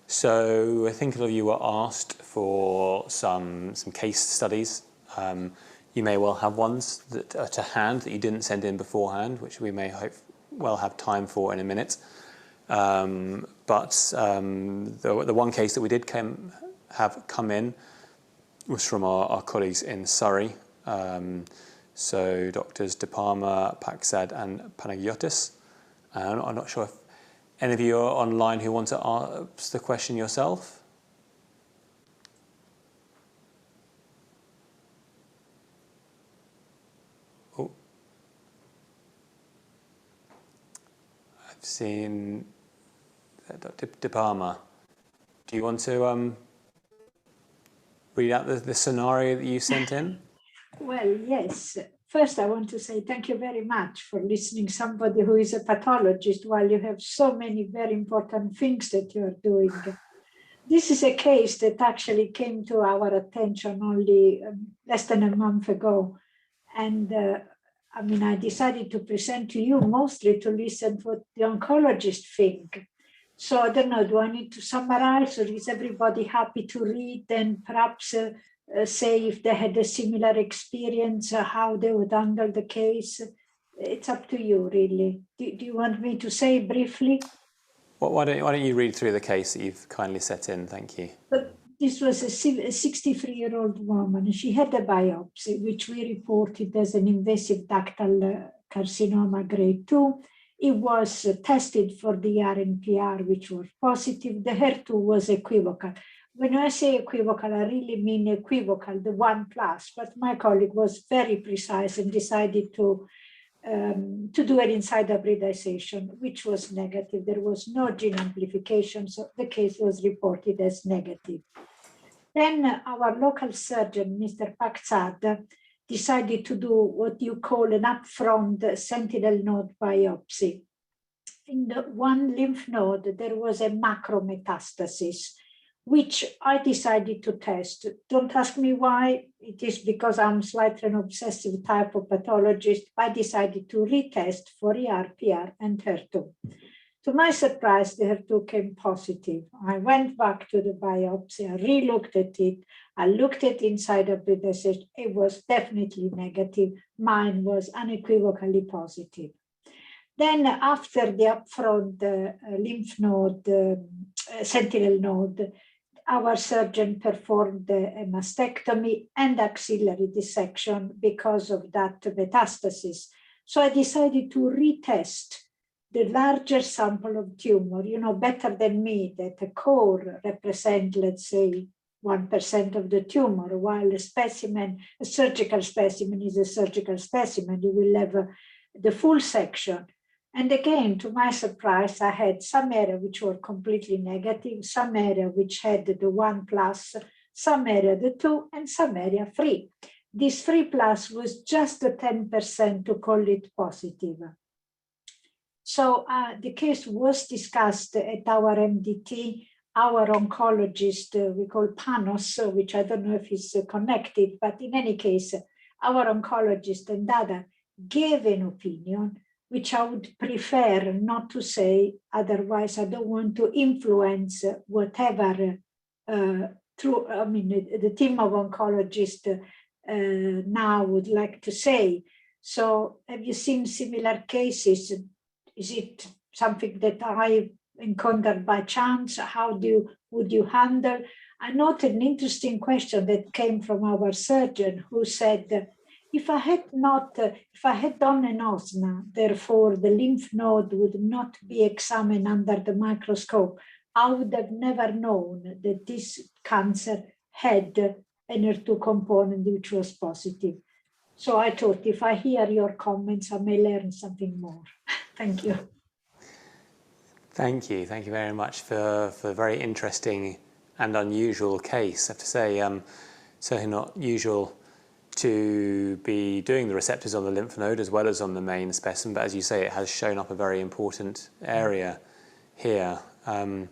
So I think a lot of you were asked for some case studies. You may well have ones that are to hand that you didn't send in beforehand, which we may have time for in a minute. But the one case that we did have come in was from our colleagues in Surrey. So Doctors De Palma, Paxad and Panagiotis. I'm not sure if any of you are online who want to ask the question yourself? Oh. I've seen Dr. De Palma. Do you want to read out the scenario that you sent in? Well, yes. First, I want to say thank you very much for listening to somebody who is a pathologist while you have so many very important things that you are doing. This is a case that actually came to our attention only less than a month ago. And I decided to present to you mostly to listen to what the oncologists think. So I don't know, do I need to summarize, or is everybody happy to read and perhaps say if they had a similar experience, how they would handle the case? It's up to you, really. Do you want me to say briefly? Well, why don't you read through the case that you've kindly set in? Thank you. But this was a 63-year-old woman. She had a biopsy, which we reported as an invasive ductal carcinoma grade 2. It was tested for the RNPR, which was positive. The HER2 was equivocal. When I say equivocal, I really mean equivocal, the 1+, but my colleague was very precise and decided to do an inside hybridization, which was negative. There was no gene amplification, so the case was reported as negative. Then our local surgeon, Mr. Paxad, decided to do what you call an upfront sentinel node biopsy. In the one lymph node, there was a macrometastasis, which I decided to test. Don't ask me why. It is because I'm slightly an obsessive type of pathologist. I decided to retest for ER, PR, and HER2. To my surprise, the HER2 came positive. I went back to the biopsy, I re-looked at it. I looked at inside of it, it was definitely negative. Mine was unequivocally positive. Then after the upfront lymph node, sentinel node, our surgeon performed a mastectomy and axillary dissection because of that metastasis. So I decided to retest the larger sample of tumor. You know better than me that a core represents, let's say, 1% of the tumor, while a surgical specimen is a surgical specimen. You will have the full section. And again, to my surprise, I had some area which were completely negative, some area which had the 1+, some area the 2, and some area 3. This 3+ was just the 10% to call it positive. So the case was discussed at our MDT. Our oncologist, we call Panos, which I don't know if is connected, but in any case, our oncologist and Dada gave an opinion, which I would prefer not to say, otherwise I don't want to influence whatever the team of oncologists now would like to say. So have you seen similar cases? Is it something that I encountered by chance? How would you handle? I noted an interesting question that came from our surgeon who said, if I had done an OSNA, therefore the lymph node would not be examined under the microscope, I would have never known that this cancer had an HER2 component which was positive. So I thought if I hear your comments, I may learn something more. Thank you. Thank you very much for a very interesting and unusual case. I have to say, certainly not usual to be doing the receptors on the lymph node as well as on the main specimen, but as you say, it has shown up a very important area here. I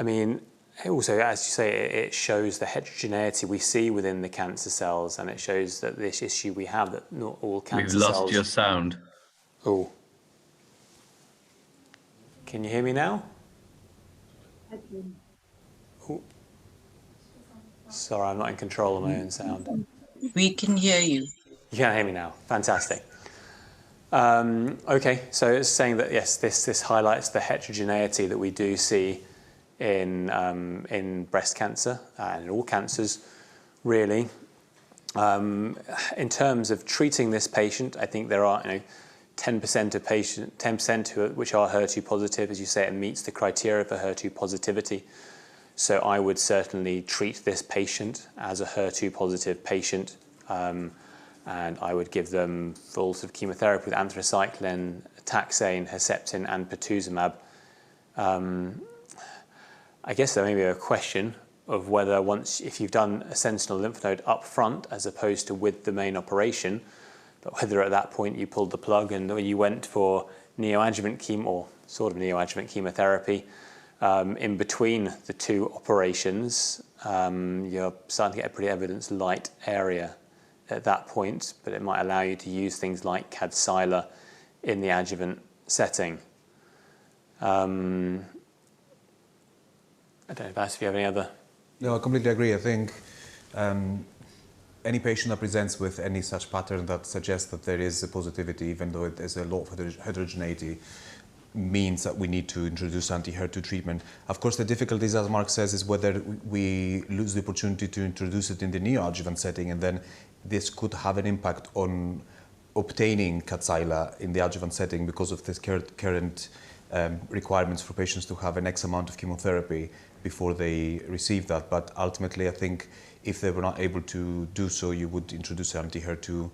mean, also, as you say, it shows the heterogeneity we see within the cancer cells, and it shows that this issue we have, that not all cancer cells... We've lost your sound. Oh. Can you hear me now? Oh. Sorry, I'm not in control of my own sound. We can hear you. You can hear me now. Fantastic. Okay, so it's saying that, yes, this highlights the heterogeneity that we do see in breast cancer and in all cancers, really. In terms of treating this patient, I think there are 10% of patients, 10% which are HER2 positive, as you say, it meets the criteria for HER2 positivity. So I would certainly treat this patient as a HER2 positive patient, and I would give them full sort of chemotherapy with anthracycline, taxane, Herceptin, and Purtuzumab. I guess there may be a question of whether if you've done a sentinel lymph node up front as opposed to with the main operation, but whether at that point you pulled the plug and you went for neoadjuvant chemo, or sort of neoadjuvant chemotherapy, in between the two operations, you're starting to get a pretty evidence light area at that point, but it might allow you to use things like Kadcyla in the adjuvant setting. I don't know, Vas, if you have any other... No, I completely agree. I think any patient that presents with any such pattern that suggests that there is a positivity, even though there's a lot of heterogeneity, means that we need to introduce anti-HER2 treatment. Of course, the difficulties, as Mark says, is whether we lose the opportunity to introduce it in the neoadjuvant setting, and then this could have an impact on obtaining Kadcyla in the adjuvant setting because of this current requirements for patients to have an X amount of chemotherapy before they receive that. But ultimately, I think if they were not able to do so, you would introduce anti-HER2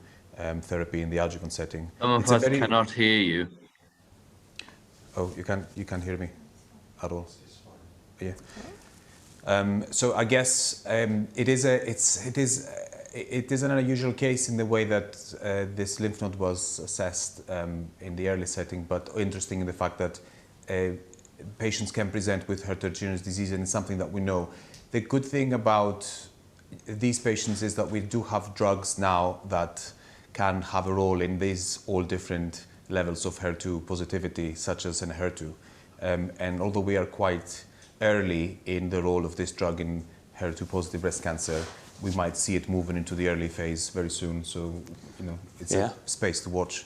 therapy in the adjuvant setting. Some of us cannot hear you. Oh, you can't hear me at all. Yeah. So I guess it is an unusual case in the way that this lymph node was assessed in the early setting, but interesting in the fact that patients can present with heterogeneous disease, and it's something that we know. The good thing about these patients is that we do have drugs now that can have a role in these all different levels of HER2 positivity, such as Enhertu. And although we are quite early in the role of this drug in HER2 positive breast cancer, we might see it moving into the early phase very soon. So, it's a space to watch.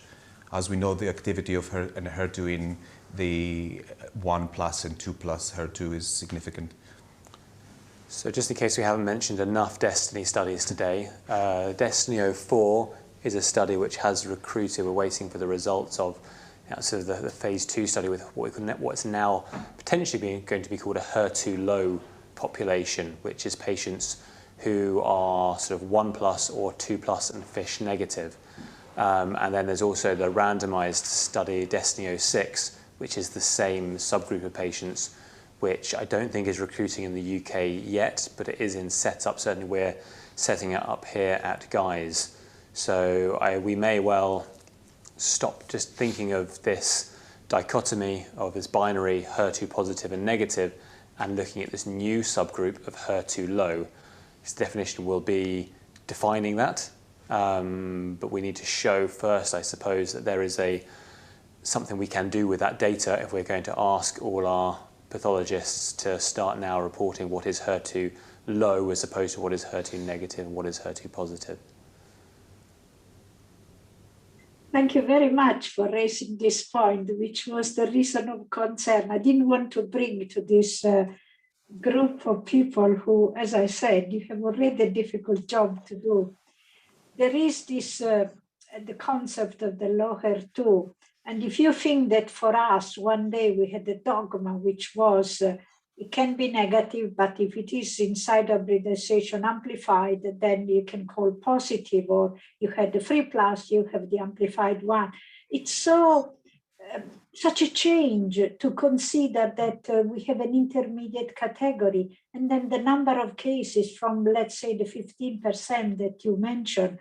As we know, the activity of Enhertu in the 1+ and 2+ HER2 is significant. So just in case we haven't mentioned enough Destiny studies today, Destiny-04 is a study which has recruited. We're waiting for the results of sort of the phase 2 study with what's now potentially going to be called a HER2 low population, which is patients who are sort of 1+ or 2+ and FISH negative. And then there's also the randomized study Destiny-06, which is the same subgroup of patients, which I don't think is recruiting in the UK yet, but it is in setup. Certainly we're setting it up here at Guy's. So we may well stop just thinking of this dichotomy of this binary HER2 positive and negative and looking at this new subgroup of HER2 low. This definition will be defining that, but we need to show first, I suppose, that there is something we can do with that data if we're going to ask all our pathologists to start now reporting what is HER2 low as opposed to what is HER2 negative and what is HER2 positive. Thank you very much for raising this point, which was the reason of concern. I didn't want to bring to this group of people who, as I said, you have already a difficult job to do. there is this, the concept of the low HER2. And if you think that for us, one day we had a dogma, which was, it can be negative, but if it is inside hybridization amplified, then you can call positive, or you had the 3+, you have the amplified one. It's so, such a change to consider that we have an intermediate category, and then the number of cases from, let's say, the 15% that you mentioned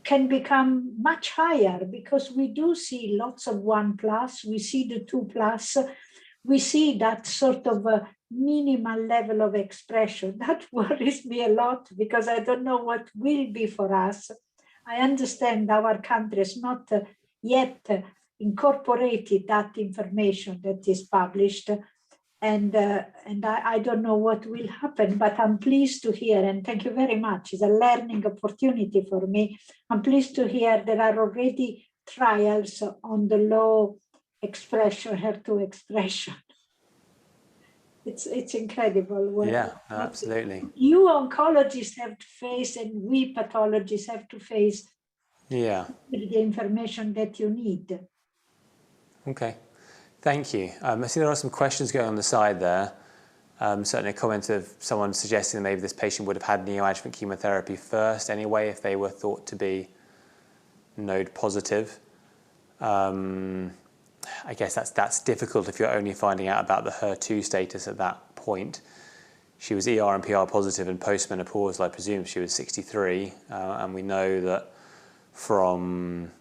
can become much higher, because we do see lots of 1+, we see the 2+, we see that sort of a minimal level of expression. That worries me a lot, because I don't know what will be for us. I understand our country has not yet incorporated that information that is published, and I don't know what will happen, but I'm pleased to hear, and thank you very much. It's a learning opportunity for me. I'm pleased to hear there are already trials on the low expression, HER2 expression. It's incredible. Yeah, absolutely. You oncologists have to face, and we pathologists have to face, the information that you need. Okay, thank you. I see there are some questions going on the side there. Certainly a comment of someone suggesting that maybe this patient would have had neoadjuvant chemotherapy first anyway if they were thought to be node positive. I guess that's difficult if you're only finding out about the HER2 status at that point. She was ER and PR positive and postmenopausal, I presume she was 63, and we know that from,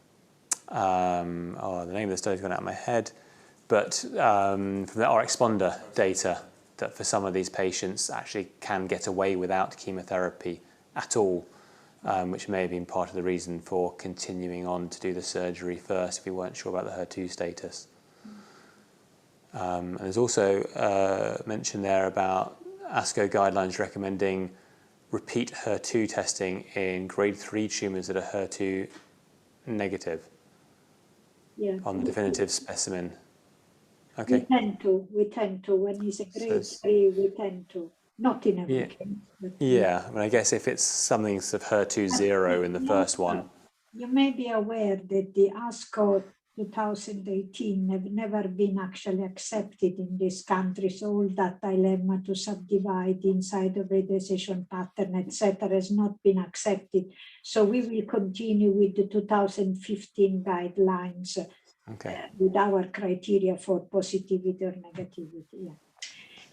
the name of the study's gone out of my head, but from the RxPonder data, that for some of these patients actually can get away without chemotherapy at all, which may have been part of the reason for continuing on to do the surgery first if we weren't sure about the HER2 status. And there's also mention there about ASCO guidelines recommending repeat HER2 testing in grade 3 tumours that are HER2 negative on the definitive specimen. Okay. We tend to, when it's a grade 3, we tend to, not in every case. But yeah, I mean, I guess if it's something sort of HER2 0 in the first one. You may be aware that the ASCO 2018 have never been actually accepted in these countries. All that dilemma to subdivide inside of hybridization pattern, etc., has not been accepted. So we will continue with the 2015 guidelines with our criteria for positivity or negativity. Yeah.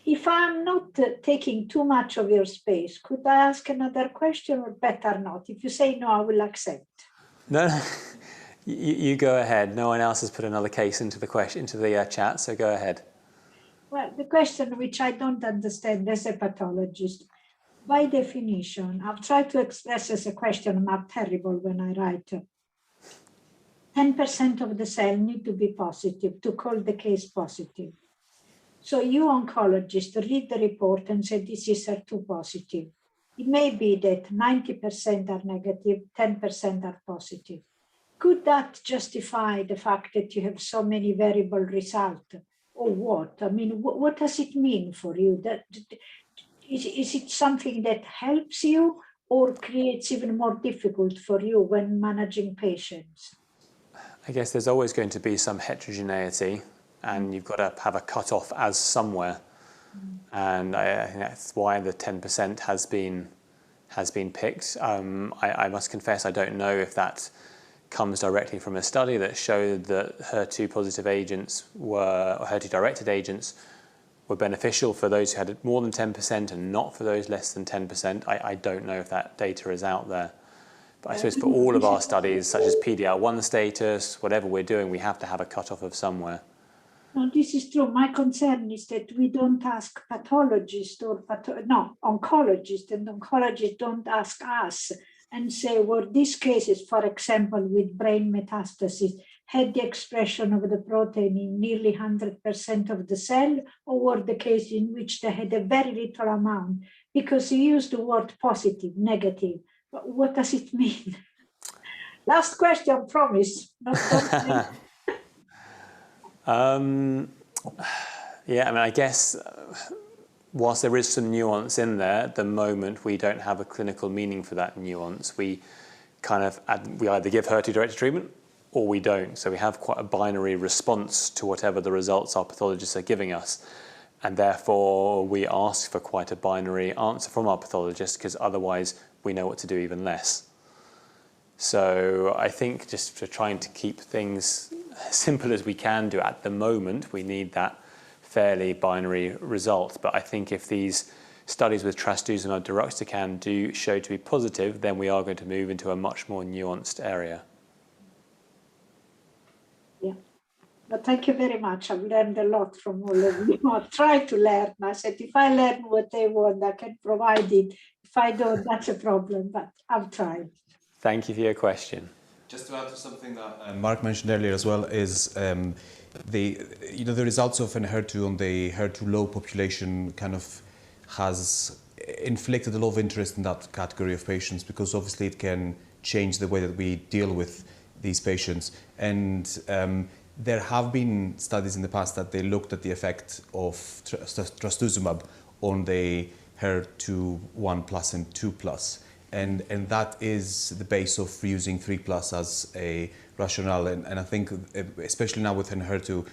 If I'm not taking too much of your space, could I ask another question, or better not? If you say no, I will accept. No, you go ahead. No one else has put another case into the chat, so go ahead. Well, the question which I don't understand as a pathologist, by definition, I've tried to express as a question, I'm terrible when I write. 10% of the cell need to be positive to call the case positive. So you oncologists read the report and say this is HER2 positive. It may be that 90% are negative, 10% are positive. Could that justify the fact that you have so many variable results, or what? I mean, what does it mean for you? That is it something that helps you or creates even more difficult for you when managing patients? I guess there's always going to be some heterogeneity, and you've got to have a cutoff as somewhere. And I think that's why the 10% has been picked. I must confess I don't know if that comes directly from a study that showed that HER2 positive agents or HER2 directed agents were beneficial for those who had more than 10% and not for those less than 10%. I don't know if that data is out there. But I suppose for all of our studies, such as PDL1 status, whatever we're doing, we have to have a cutoff of somewhere. No, this is true. My concern is that we don't ask pathologists or oncologists, and oncologists don't ask us and say, well, these cases, for example, with brain metastasis, had the expression of the protein in nearly 100% of the cell, or were the cases in which they had a very little amount? Because you use the word positive, negative. What does it mean? Last question, promise. Yeah, I mean, I guess whilst there is some nuance in there, at the moment we don't have a clinical meaning for that nuance. We we either give HER2-directed treatment or we don't. So we have quite a binary response to whatever the results our pathologists are giving us. And therefore, we ask for quite a binary answer from our pathologist, because otherwise we know what to do even less. So I think just for trying to keep things as simple as we can do at the moment, we need that fairly binary result. But I think if these studies with trastuzumab deruxtecan do show to be positive, then we are going to move into a much more nuanced area. Yeah. But thank you very much. I've learned a lot from all of you. I've tried to learn. I said, if I learn what they want, I can provide it. If I don't, that's a problem, but I've tried. Thank you for your question. Just to add to something that Mark mentioned earlier as well is the results of HER2 on the HER2 low population kind of has inflicted a lot of interest in that category of patients, because obviously it can change the way that we deal with these patients. And there have been studies in the past that they looked at the effect of trastuzumab on the HER2 1+ and 2+. And that is the base of using 3+ as a rationale. And I think, especially now with HER2,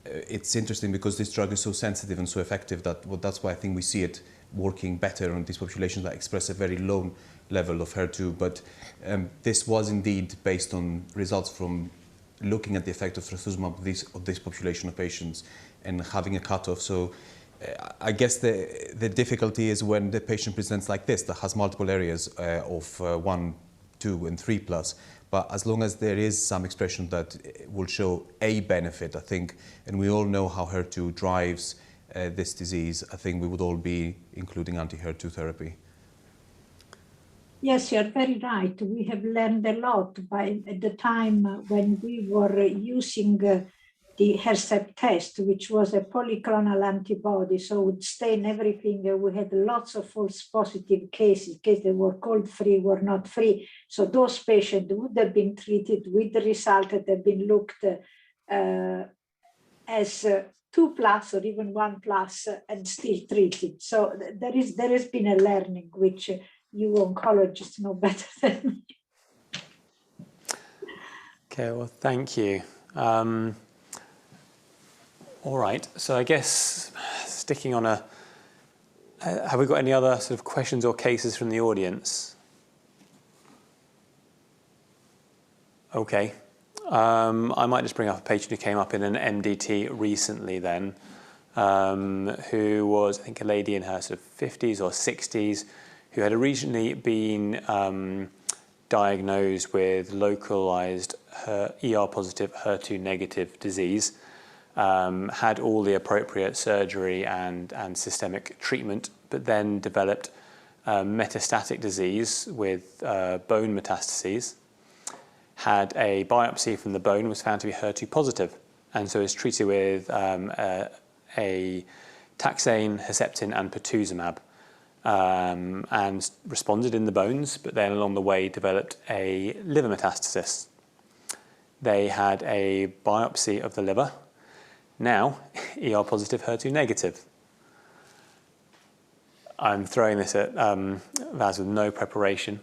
it's interesting because this drug is so sensitive and so effective that's why I think we see it working better on these populations that express a very low level of HER2. But this was indeed based on results from looking at the effect of trastuzumab of this population of patients and having a cutoff. So I guess the difficulty is when the patient presents like this, that has multiple areas of 1, 2, and 3+. But as long as there is some expression that will show a benefit, I think, and we all know how HER2 drives this disease, I think we would all be including anti-HER2 therapy. Yes, you're very right. We have learned a lot at the time when we were using the HER-7 test, which was a polyclonal antibody, so it would stain everything. We had lots of false positive cases, because they were cold-free, were not free. So those patients would have been treated with the result that have been looked as 2+ or even 1+ and still treated. So there has been a learning, which you oncologists know better than me. Okay, well, thank you. All right, so I guess sticking on have we got any other sort of questions or cases from the audience? Okay, I might just bring up a patient who came up in an MDT recently then, who was, I think, a lady in her sort of 50s or 60s, who had originally been diagnosed with localized ER-positive, HER2-negative disease, had all the appropriate surgery and systemic treatment, but then developed metastatic disease with bone metastases, had a biopsy from the bone, was found to be HER2 positive, and so is treated with a taxane, Herceptin, and Purtuzumab, and responded in the bones, but then along the way developed a liver metastasis. They had a biopsy of the liver, now ER-positive, HER2-negative. I'm throwing this at Vaz with no preparation.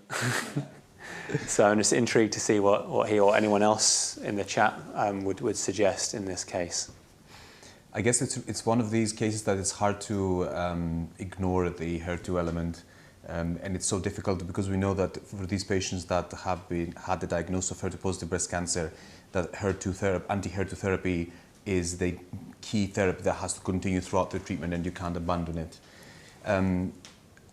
So I'm just intrigued to see what he or anyone else in the chat would suggest in this case. I guess it's one of these cases that it's hard to ignore the HER2 element, and it's so difficult because we know that for these patients that have had the diagnosis of HER2-positive breast cancer, that anti-HER2 therapy is the key therapy that has to continue throughout the treatment, and you can't abandon it.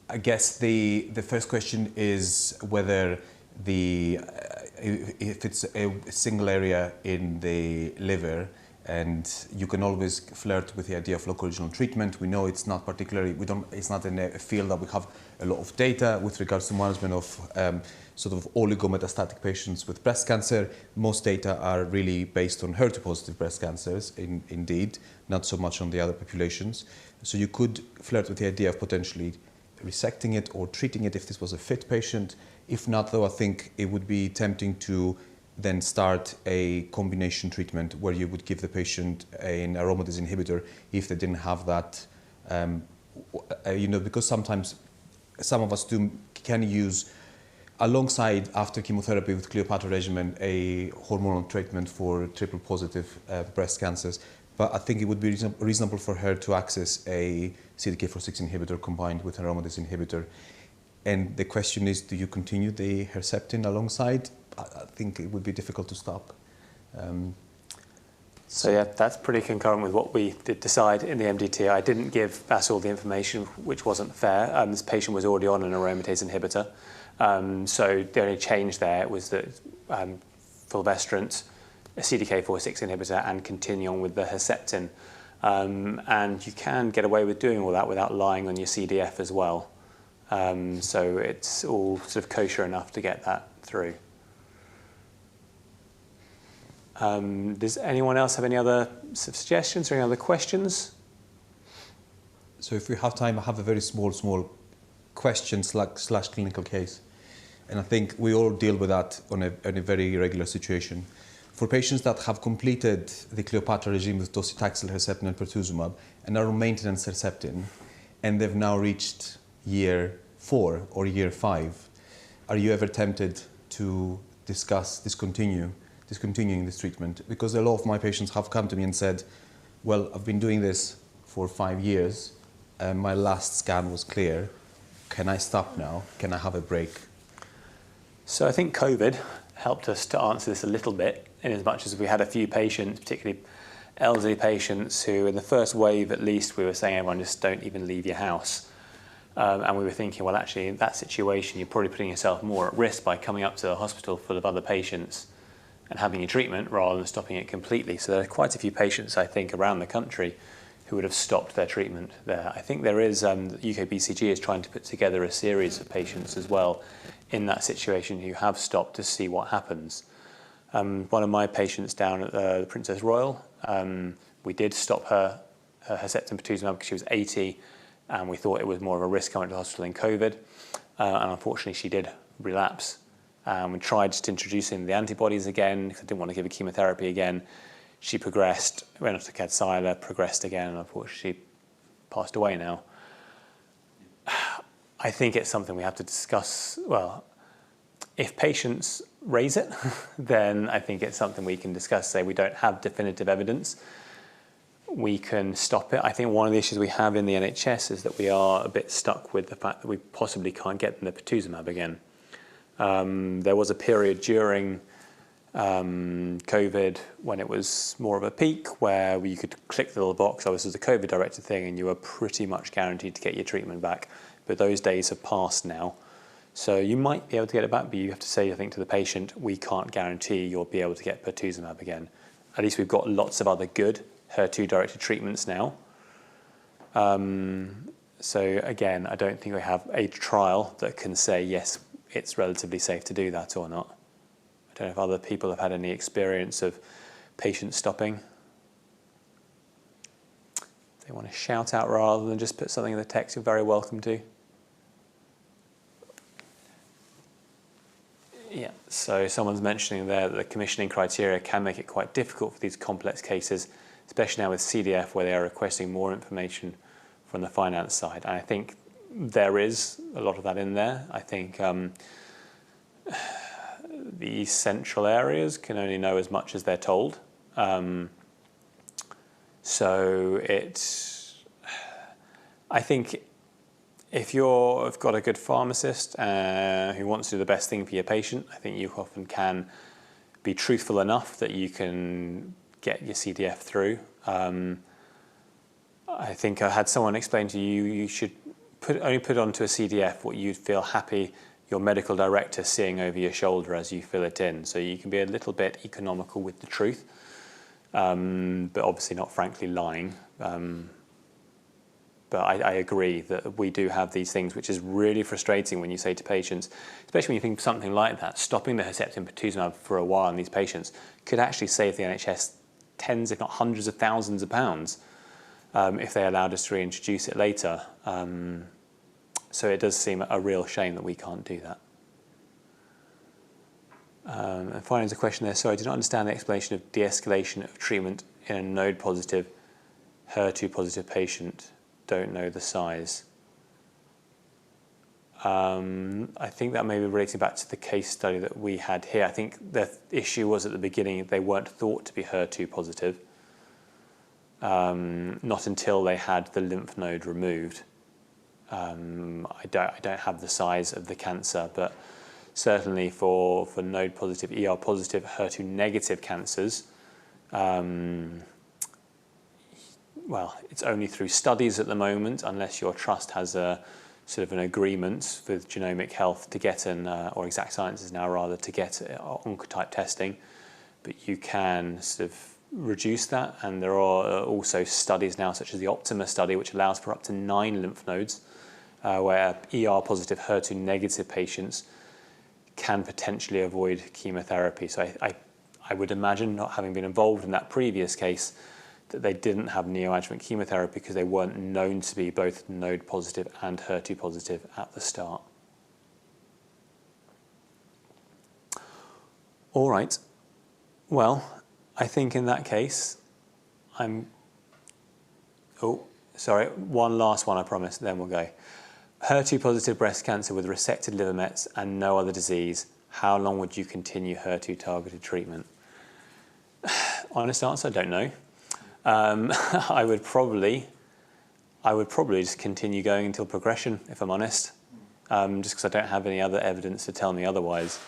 I guess the first question is whether if it's a single area in the liver, and you can always flirt with the idea of local regional treatment. We know it's not it's not in a field that we have a lot of data with regards to management of sort of oligometastatic patients with breast cancer. Most data are really based on HER2-positive breast cancers, indeed, not so much on the other populations. So you could flirt with the idea of potentially resecting it or treating it if this was a fit patient. If not, though, I think it would be tempting to then start a combination treatment where you would give the patient an aromatase inhibitor if they didn't have that, because sometimes some of us can use alongside, after chemotherapy with Cleopatra regimen, a hormonal treatment for triple positive breast cancers. But I think it would be reasonable for her to access a CDK4/6 inhibitor combined with an aromatase inhibitor. And the question is, do you continue the Herceptin alongside? I think it would be difficult to stop. So yeah, that's pretty concurrent with what we did decide in the MDT. I didn't give Basil the information, which wasn't fair. This patient was already on an aromatase inhibitor. So the only change there was that fulvestrant, a CDK4/6 inhibitor, and continue on with the Herceptin. And you can get away with doing all that without lying on your CDF as well. So it's all sort of kosher enough to get that through. Does anyone else have any other suggestions or any other questions? So if we have time, I have a very small question slash clinical case. And I think we all deal with that on a very regular situation. For patients that have completed the Cleopatra regime with docetaxel, Herceptin, and Purtuzumab, and are on maintenance Herceptin, and they've now reached year 4 or year 5, are you ever tempted to discuss discontinuing this treatment? Because a lot of my patients have come to me and said, well, I've been doing this for 5 years, and my last scan was clear. Can I stop now? Can I have a break? So I think COVID helped us to answer this a little bit, in as much as we had a few patients, particularly elderly patients, who in the first wave at least we were saying, everyone just don't even leave your house. And we were thinking, well, actually in that situation you're probably putting yourself more at risk by coming up to a hospital full of other patients and having your treatment rather than stopping it completely. So there are quite a few patients, I think, around the country who would have stopped their treatment there. I think there is, UK BCG is trying to put together a series of patients as well in that situation who have stopped to see what happens. One of my patients down at the Princess Royal, we did stop her Herceptin Purtuzumab because she was 80, and we thought it was more of a risk coming to the hospital in COVID. And unfortunately, she did relapse. We tried just introducing the antibodies again because I didn't want to give her chemotherapy again. She progressed, went off to Kadcyla, progressed again, and unfortunately she passed away now. I think it's something we have to discuss. Well, if patients raise it, then I think it's something we can discuss. Say we don't have definitive evidence, we can stop it. I think one of the issues we have in the NHS is that we are a bit stuck with the fact that we possibly can't get them the Purtuzumab again. There was a period during COVID when it was more of a peak where you could click the little box, oh, this was a COVID-directed thing, and you were pretty much guaranteed to get your treatment back. But those days have passed now. So you might be able to get it back, but you have to say, I think, to the patient, we can't guarantee you'll be able to get Purtuzumab again. At least we've got lots of other good HER2-directed treatments now. So again, I don't think we have a trial that can say, yes, it's relatively safe to do that or not. I don't know if other people have had any experience of patients stopping. If they want to shout out rather than just put something in the text, you're very welcome to. Yeah, so someone's mentioning there that the commissioning criteria can make it quite difficult for these complex cases, especially now with CDF, where they are requesting more information from the finance side. And I think there is a lot of that in there. I think the central areas can only know as much as they're told. So I think if you've got a good pharmacist who wants to do the best thing for your patient, I think you often can be truthful enough that you can get your CDF through. I think I had someone explain to you, you should only put onto a CDF what you'd feel happy your medical director seeing over your shoulder as you fill it in. So you can be a little bit economical with the truth, but obviously not frankly lying. But I agree that we do have these things, which is really frustrating when you say to patients, especially when you think something like that, stopping the Herceptin Purtuzumab for a while in these patients could actually save the NHS tens, if not hundreds of thousands of pounds if they allowed us to reintroduce it later. So it does seem a real shame that we can't do that. And finally, there's a question there. Sorry, I did not understand the explanation of de-escalation of treatment in a node-positive, HER2-positive patient. Don't know the size. I think that may be relating back to the case study that we had here. I think the issue was at the beginning they weren't thought to be HER2 positive, not until they had the lymph node removed. I don't have the size of the cancer, but certainly for node positive, ER positive, HER2 negative cancers, well, it's only through studies at the moment, unless your trust has a sort of an agreement with Genomic Health to get or Exact Sciences now rather, to get oncotype testing. But you can sort of reduce that, and there are also studies now, such as the Optima study, which allows for up to 9 lymph nodes, where ER positive, HER2 negative patients can potentially avoid chemotherapy. So I would imagine, not having been involved in that previous case, that they didn't have neoadjuvant chemotherapy because they weren't known to be both node positive and HER2 positive at the start. All right. Well, I think in that case, one last one, I promise, then we'll go. HER2 positive breast cancer with resected liver mets and no other disease, how long would you continue HER2 targeted treatment? Honest answer, I don't know. I would probably just continue going until progression, if I'm honest, just because I don't have any other evidence to tell me otherwise.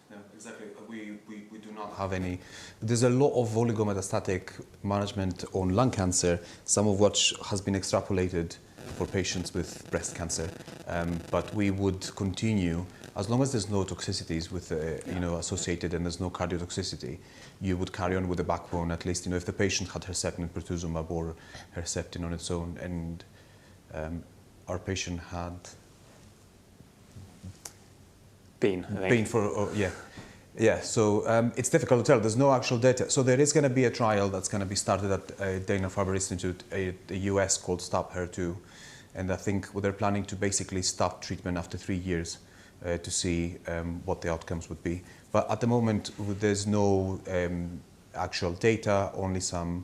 No, exactly. We do not have any. There's a lot of oligometastatic management on lung cancer, some of which has been extrapolated for patients with breast cancer. But we would continue, as long as there's no toxicities with, associated, and there's no cardiotoxicity, you would carry on with the backbone, at least, if the patient had Herceptin and Purtuzumab or Herceptin on its own, and our patient had been for, yeah. So it's difficult to tell. There's no actual data. So there is going to be a trial that's going to be started at Dana-Farber Institute, the US, called Stop HER2, and I think they're planning to basically stop treatment after 3 years to see what the outcomes would be. But at the moment, there's no actual data, only some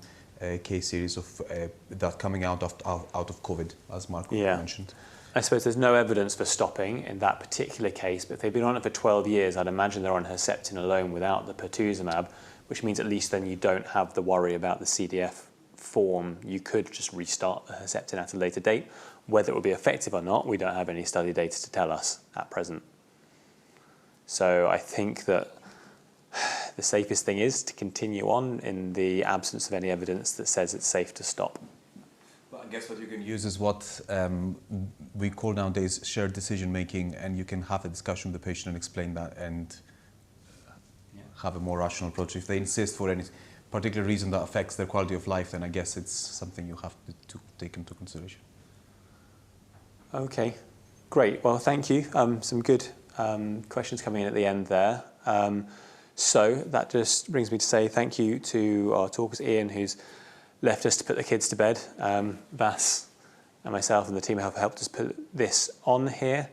case series of that coming out of COVID, as Mark mentioned. I suppose there's no evidence for stopping in that particular case, but if they've been on it for 12 years, I'd imagine they're on Herceptin alone without the Purtuzumab, which means at least then you don't have the worry about the CDF form. You could just restart the Herceptin at a later date. Whether it will be effective or not, we don't have any study data to tell us at present. So I think that the safest thing is to continue on in the absence of any evidence that says it's safe to stop. Well, I guess what you can use is what we call nowadays shared decision making, and you can have a discussion with the patient and explain that and have a more rational approach. If they insist for any particular reason that affects their quality of life, then I guess it's something you have to take into consideration. Okay, great. Well, thank you. Some good questions coming in at the end there. So that just brings me to say thank you to our talkers, Ian, who's left us to put the kids to bed, Vas and myself and the team have helped us put this on here.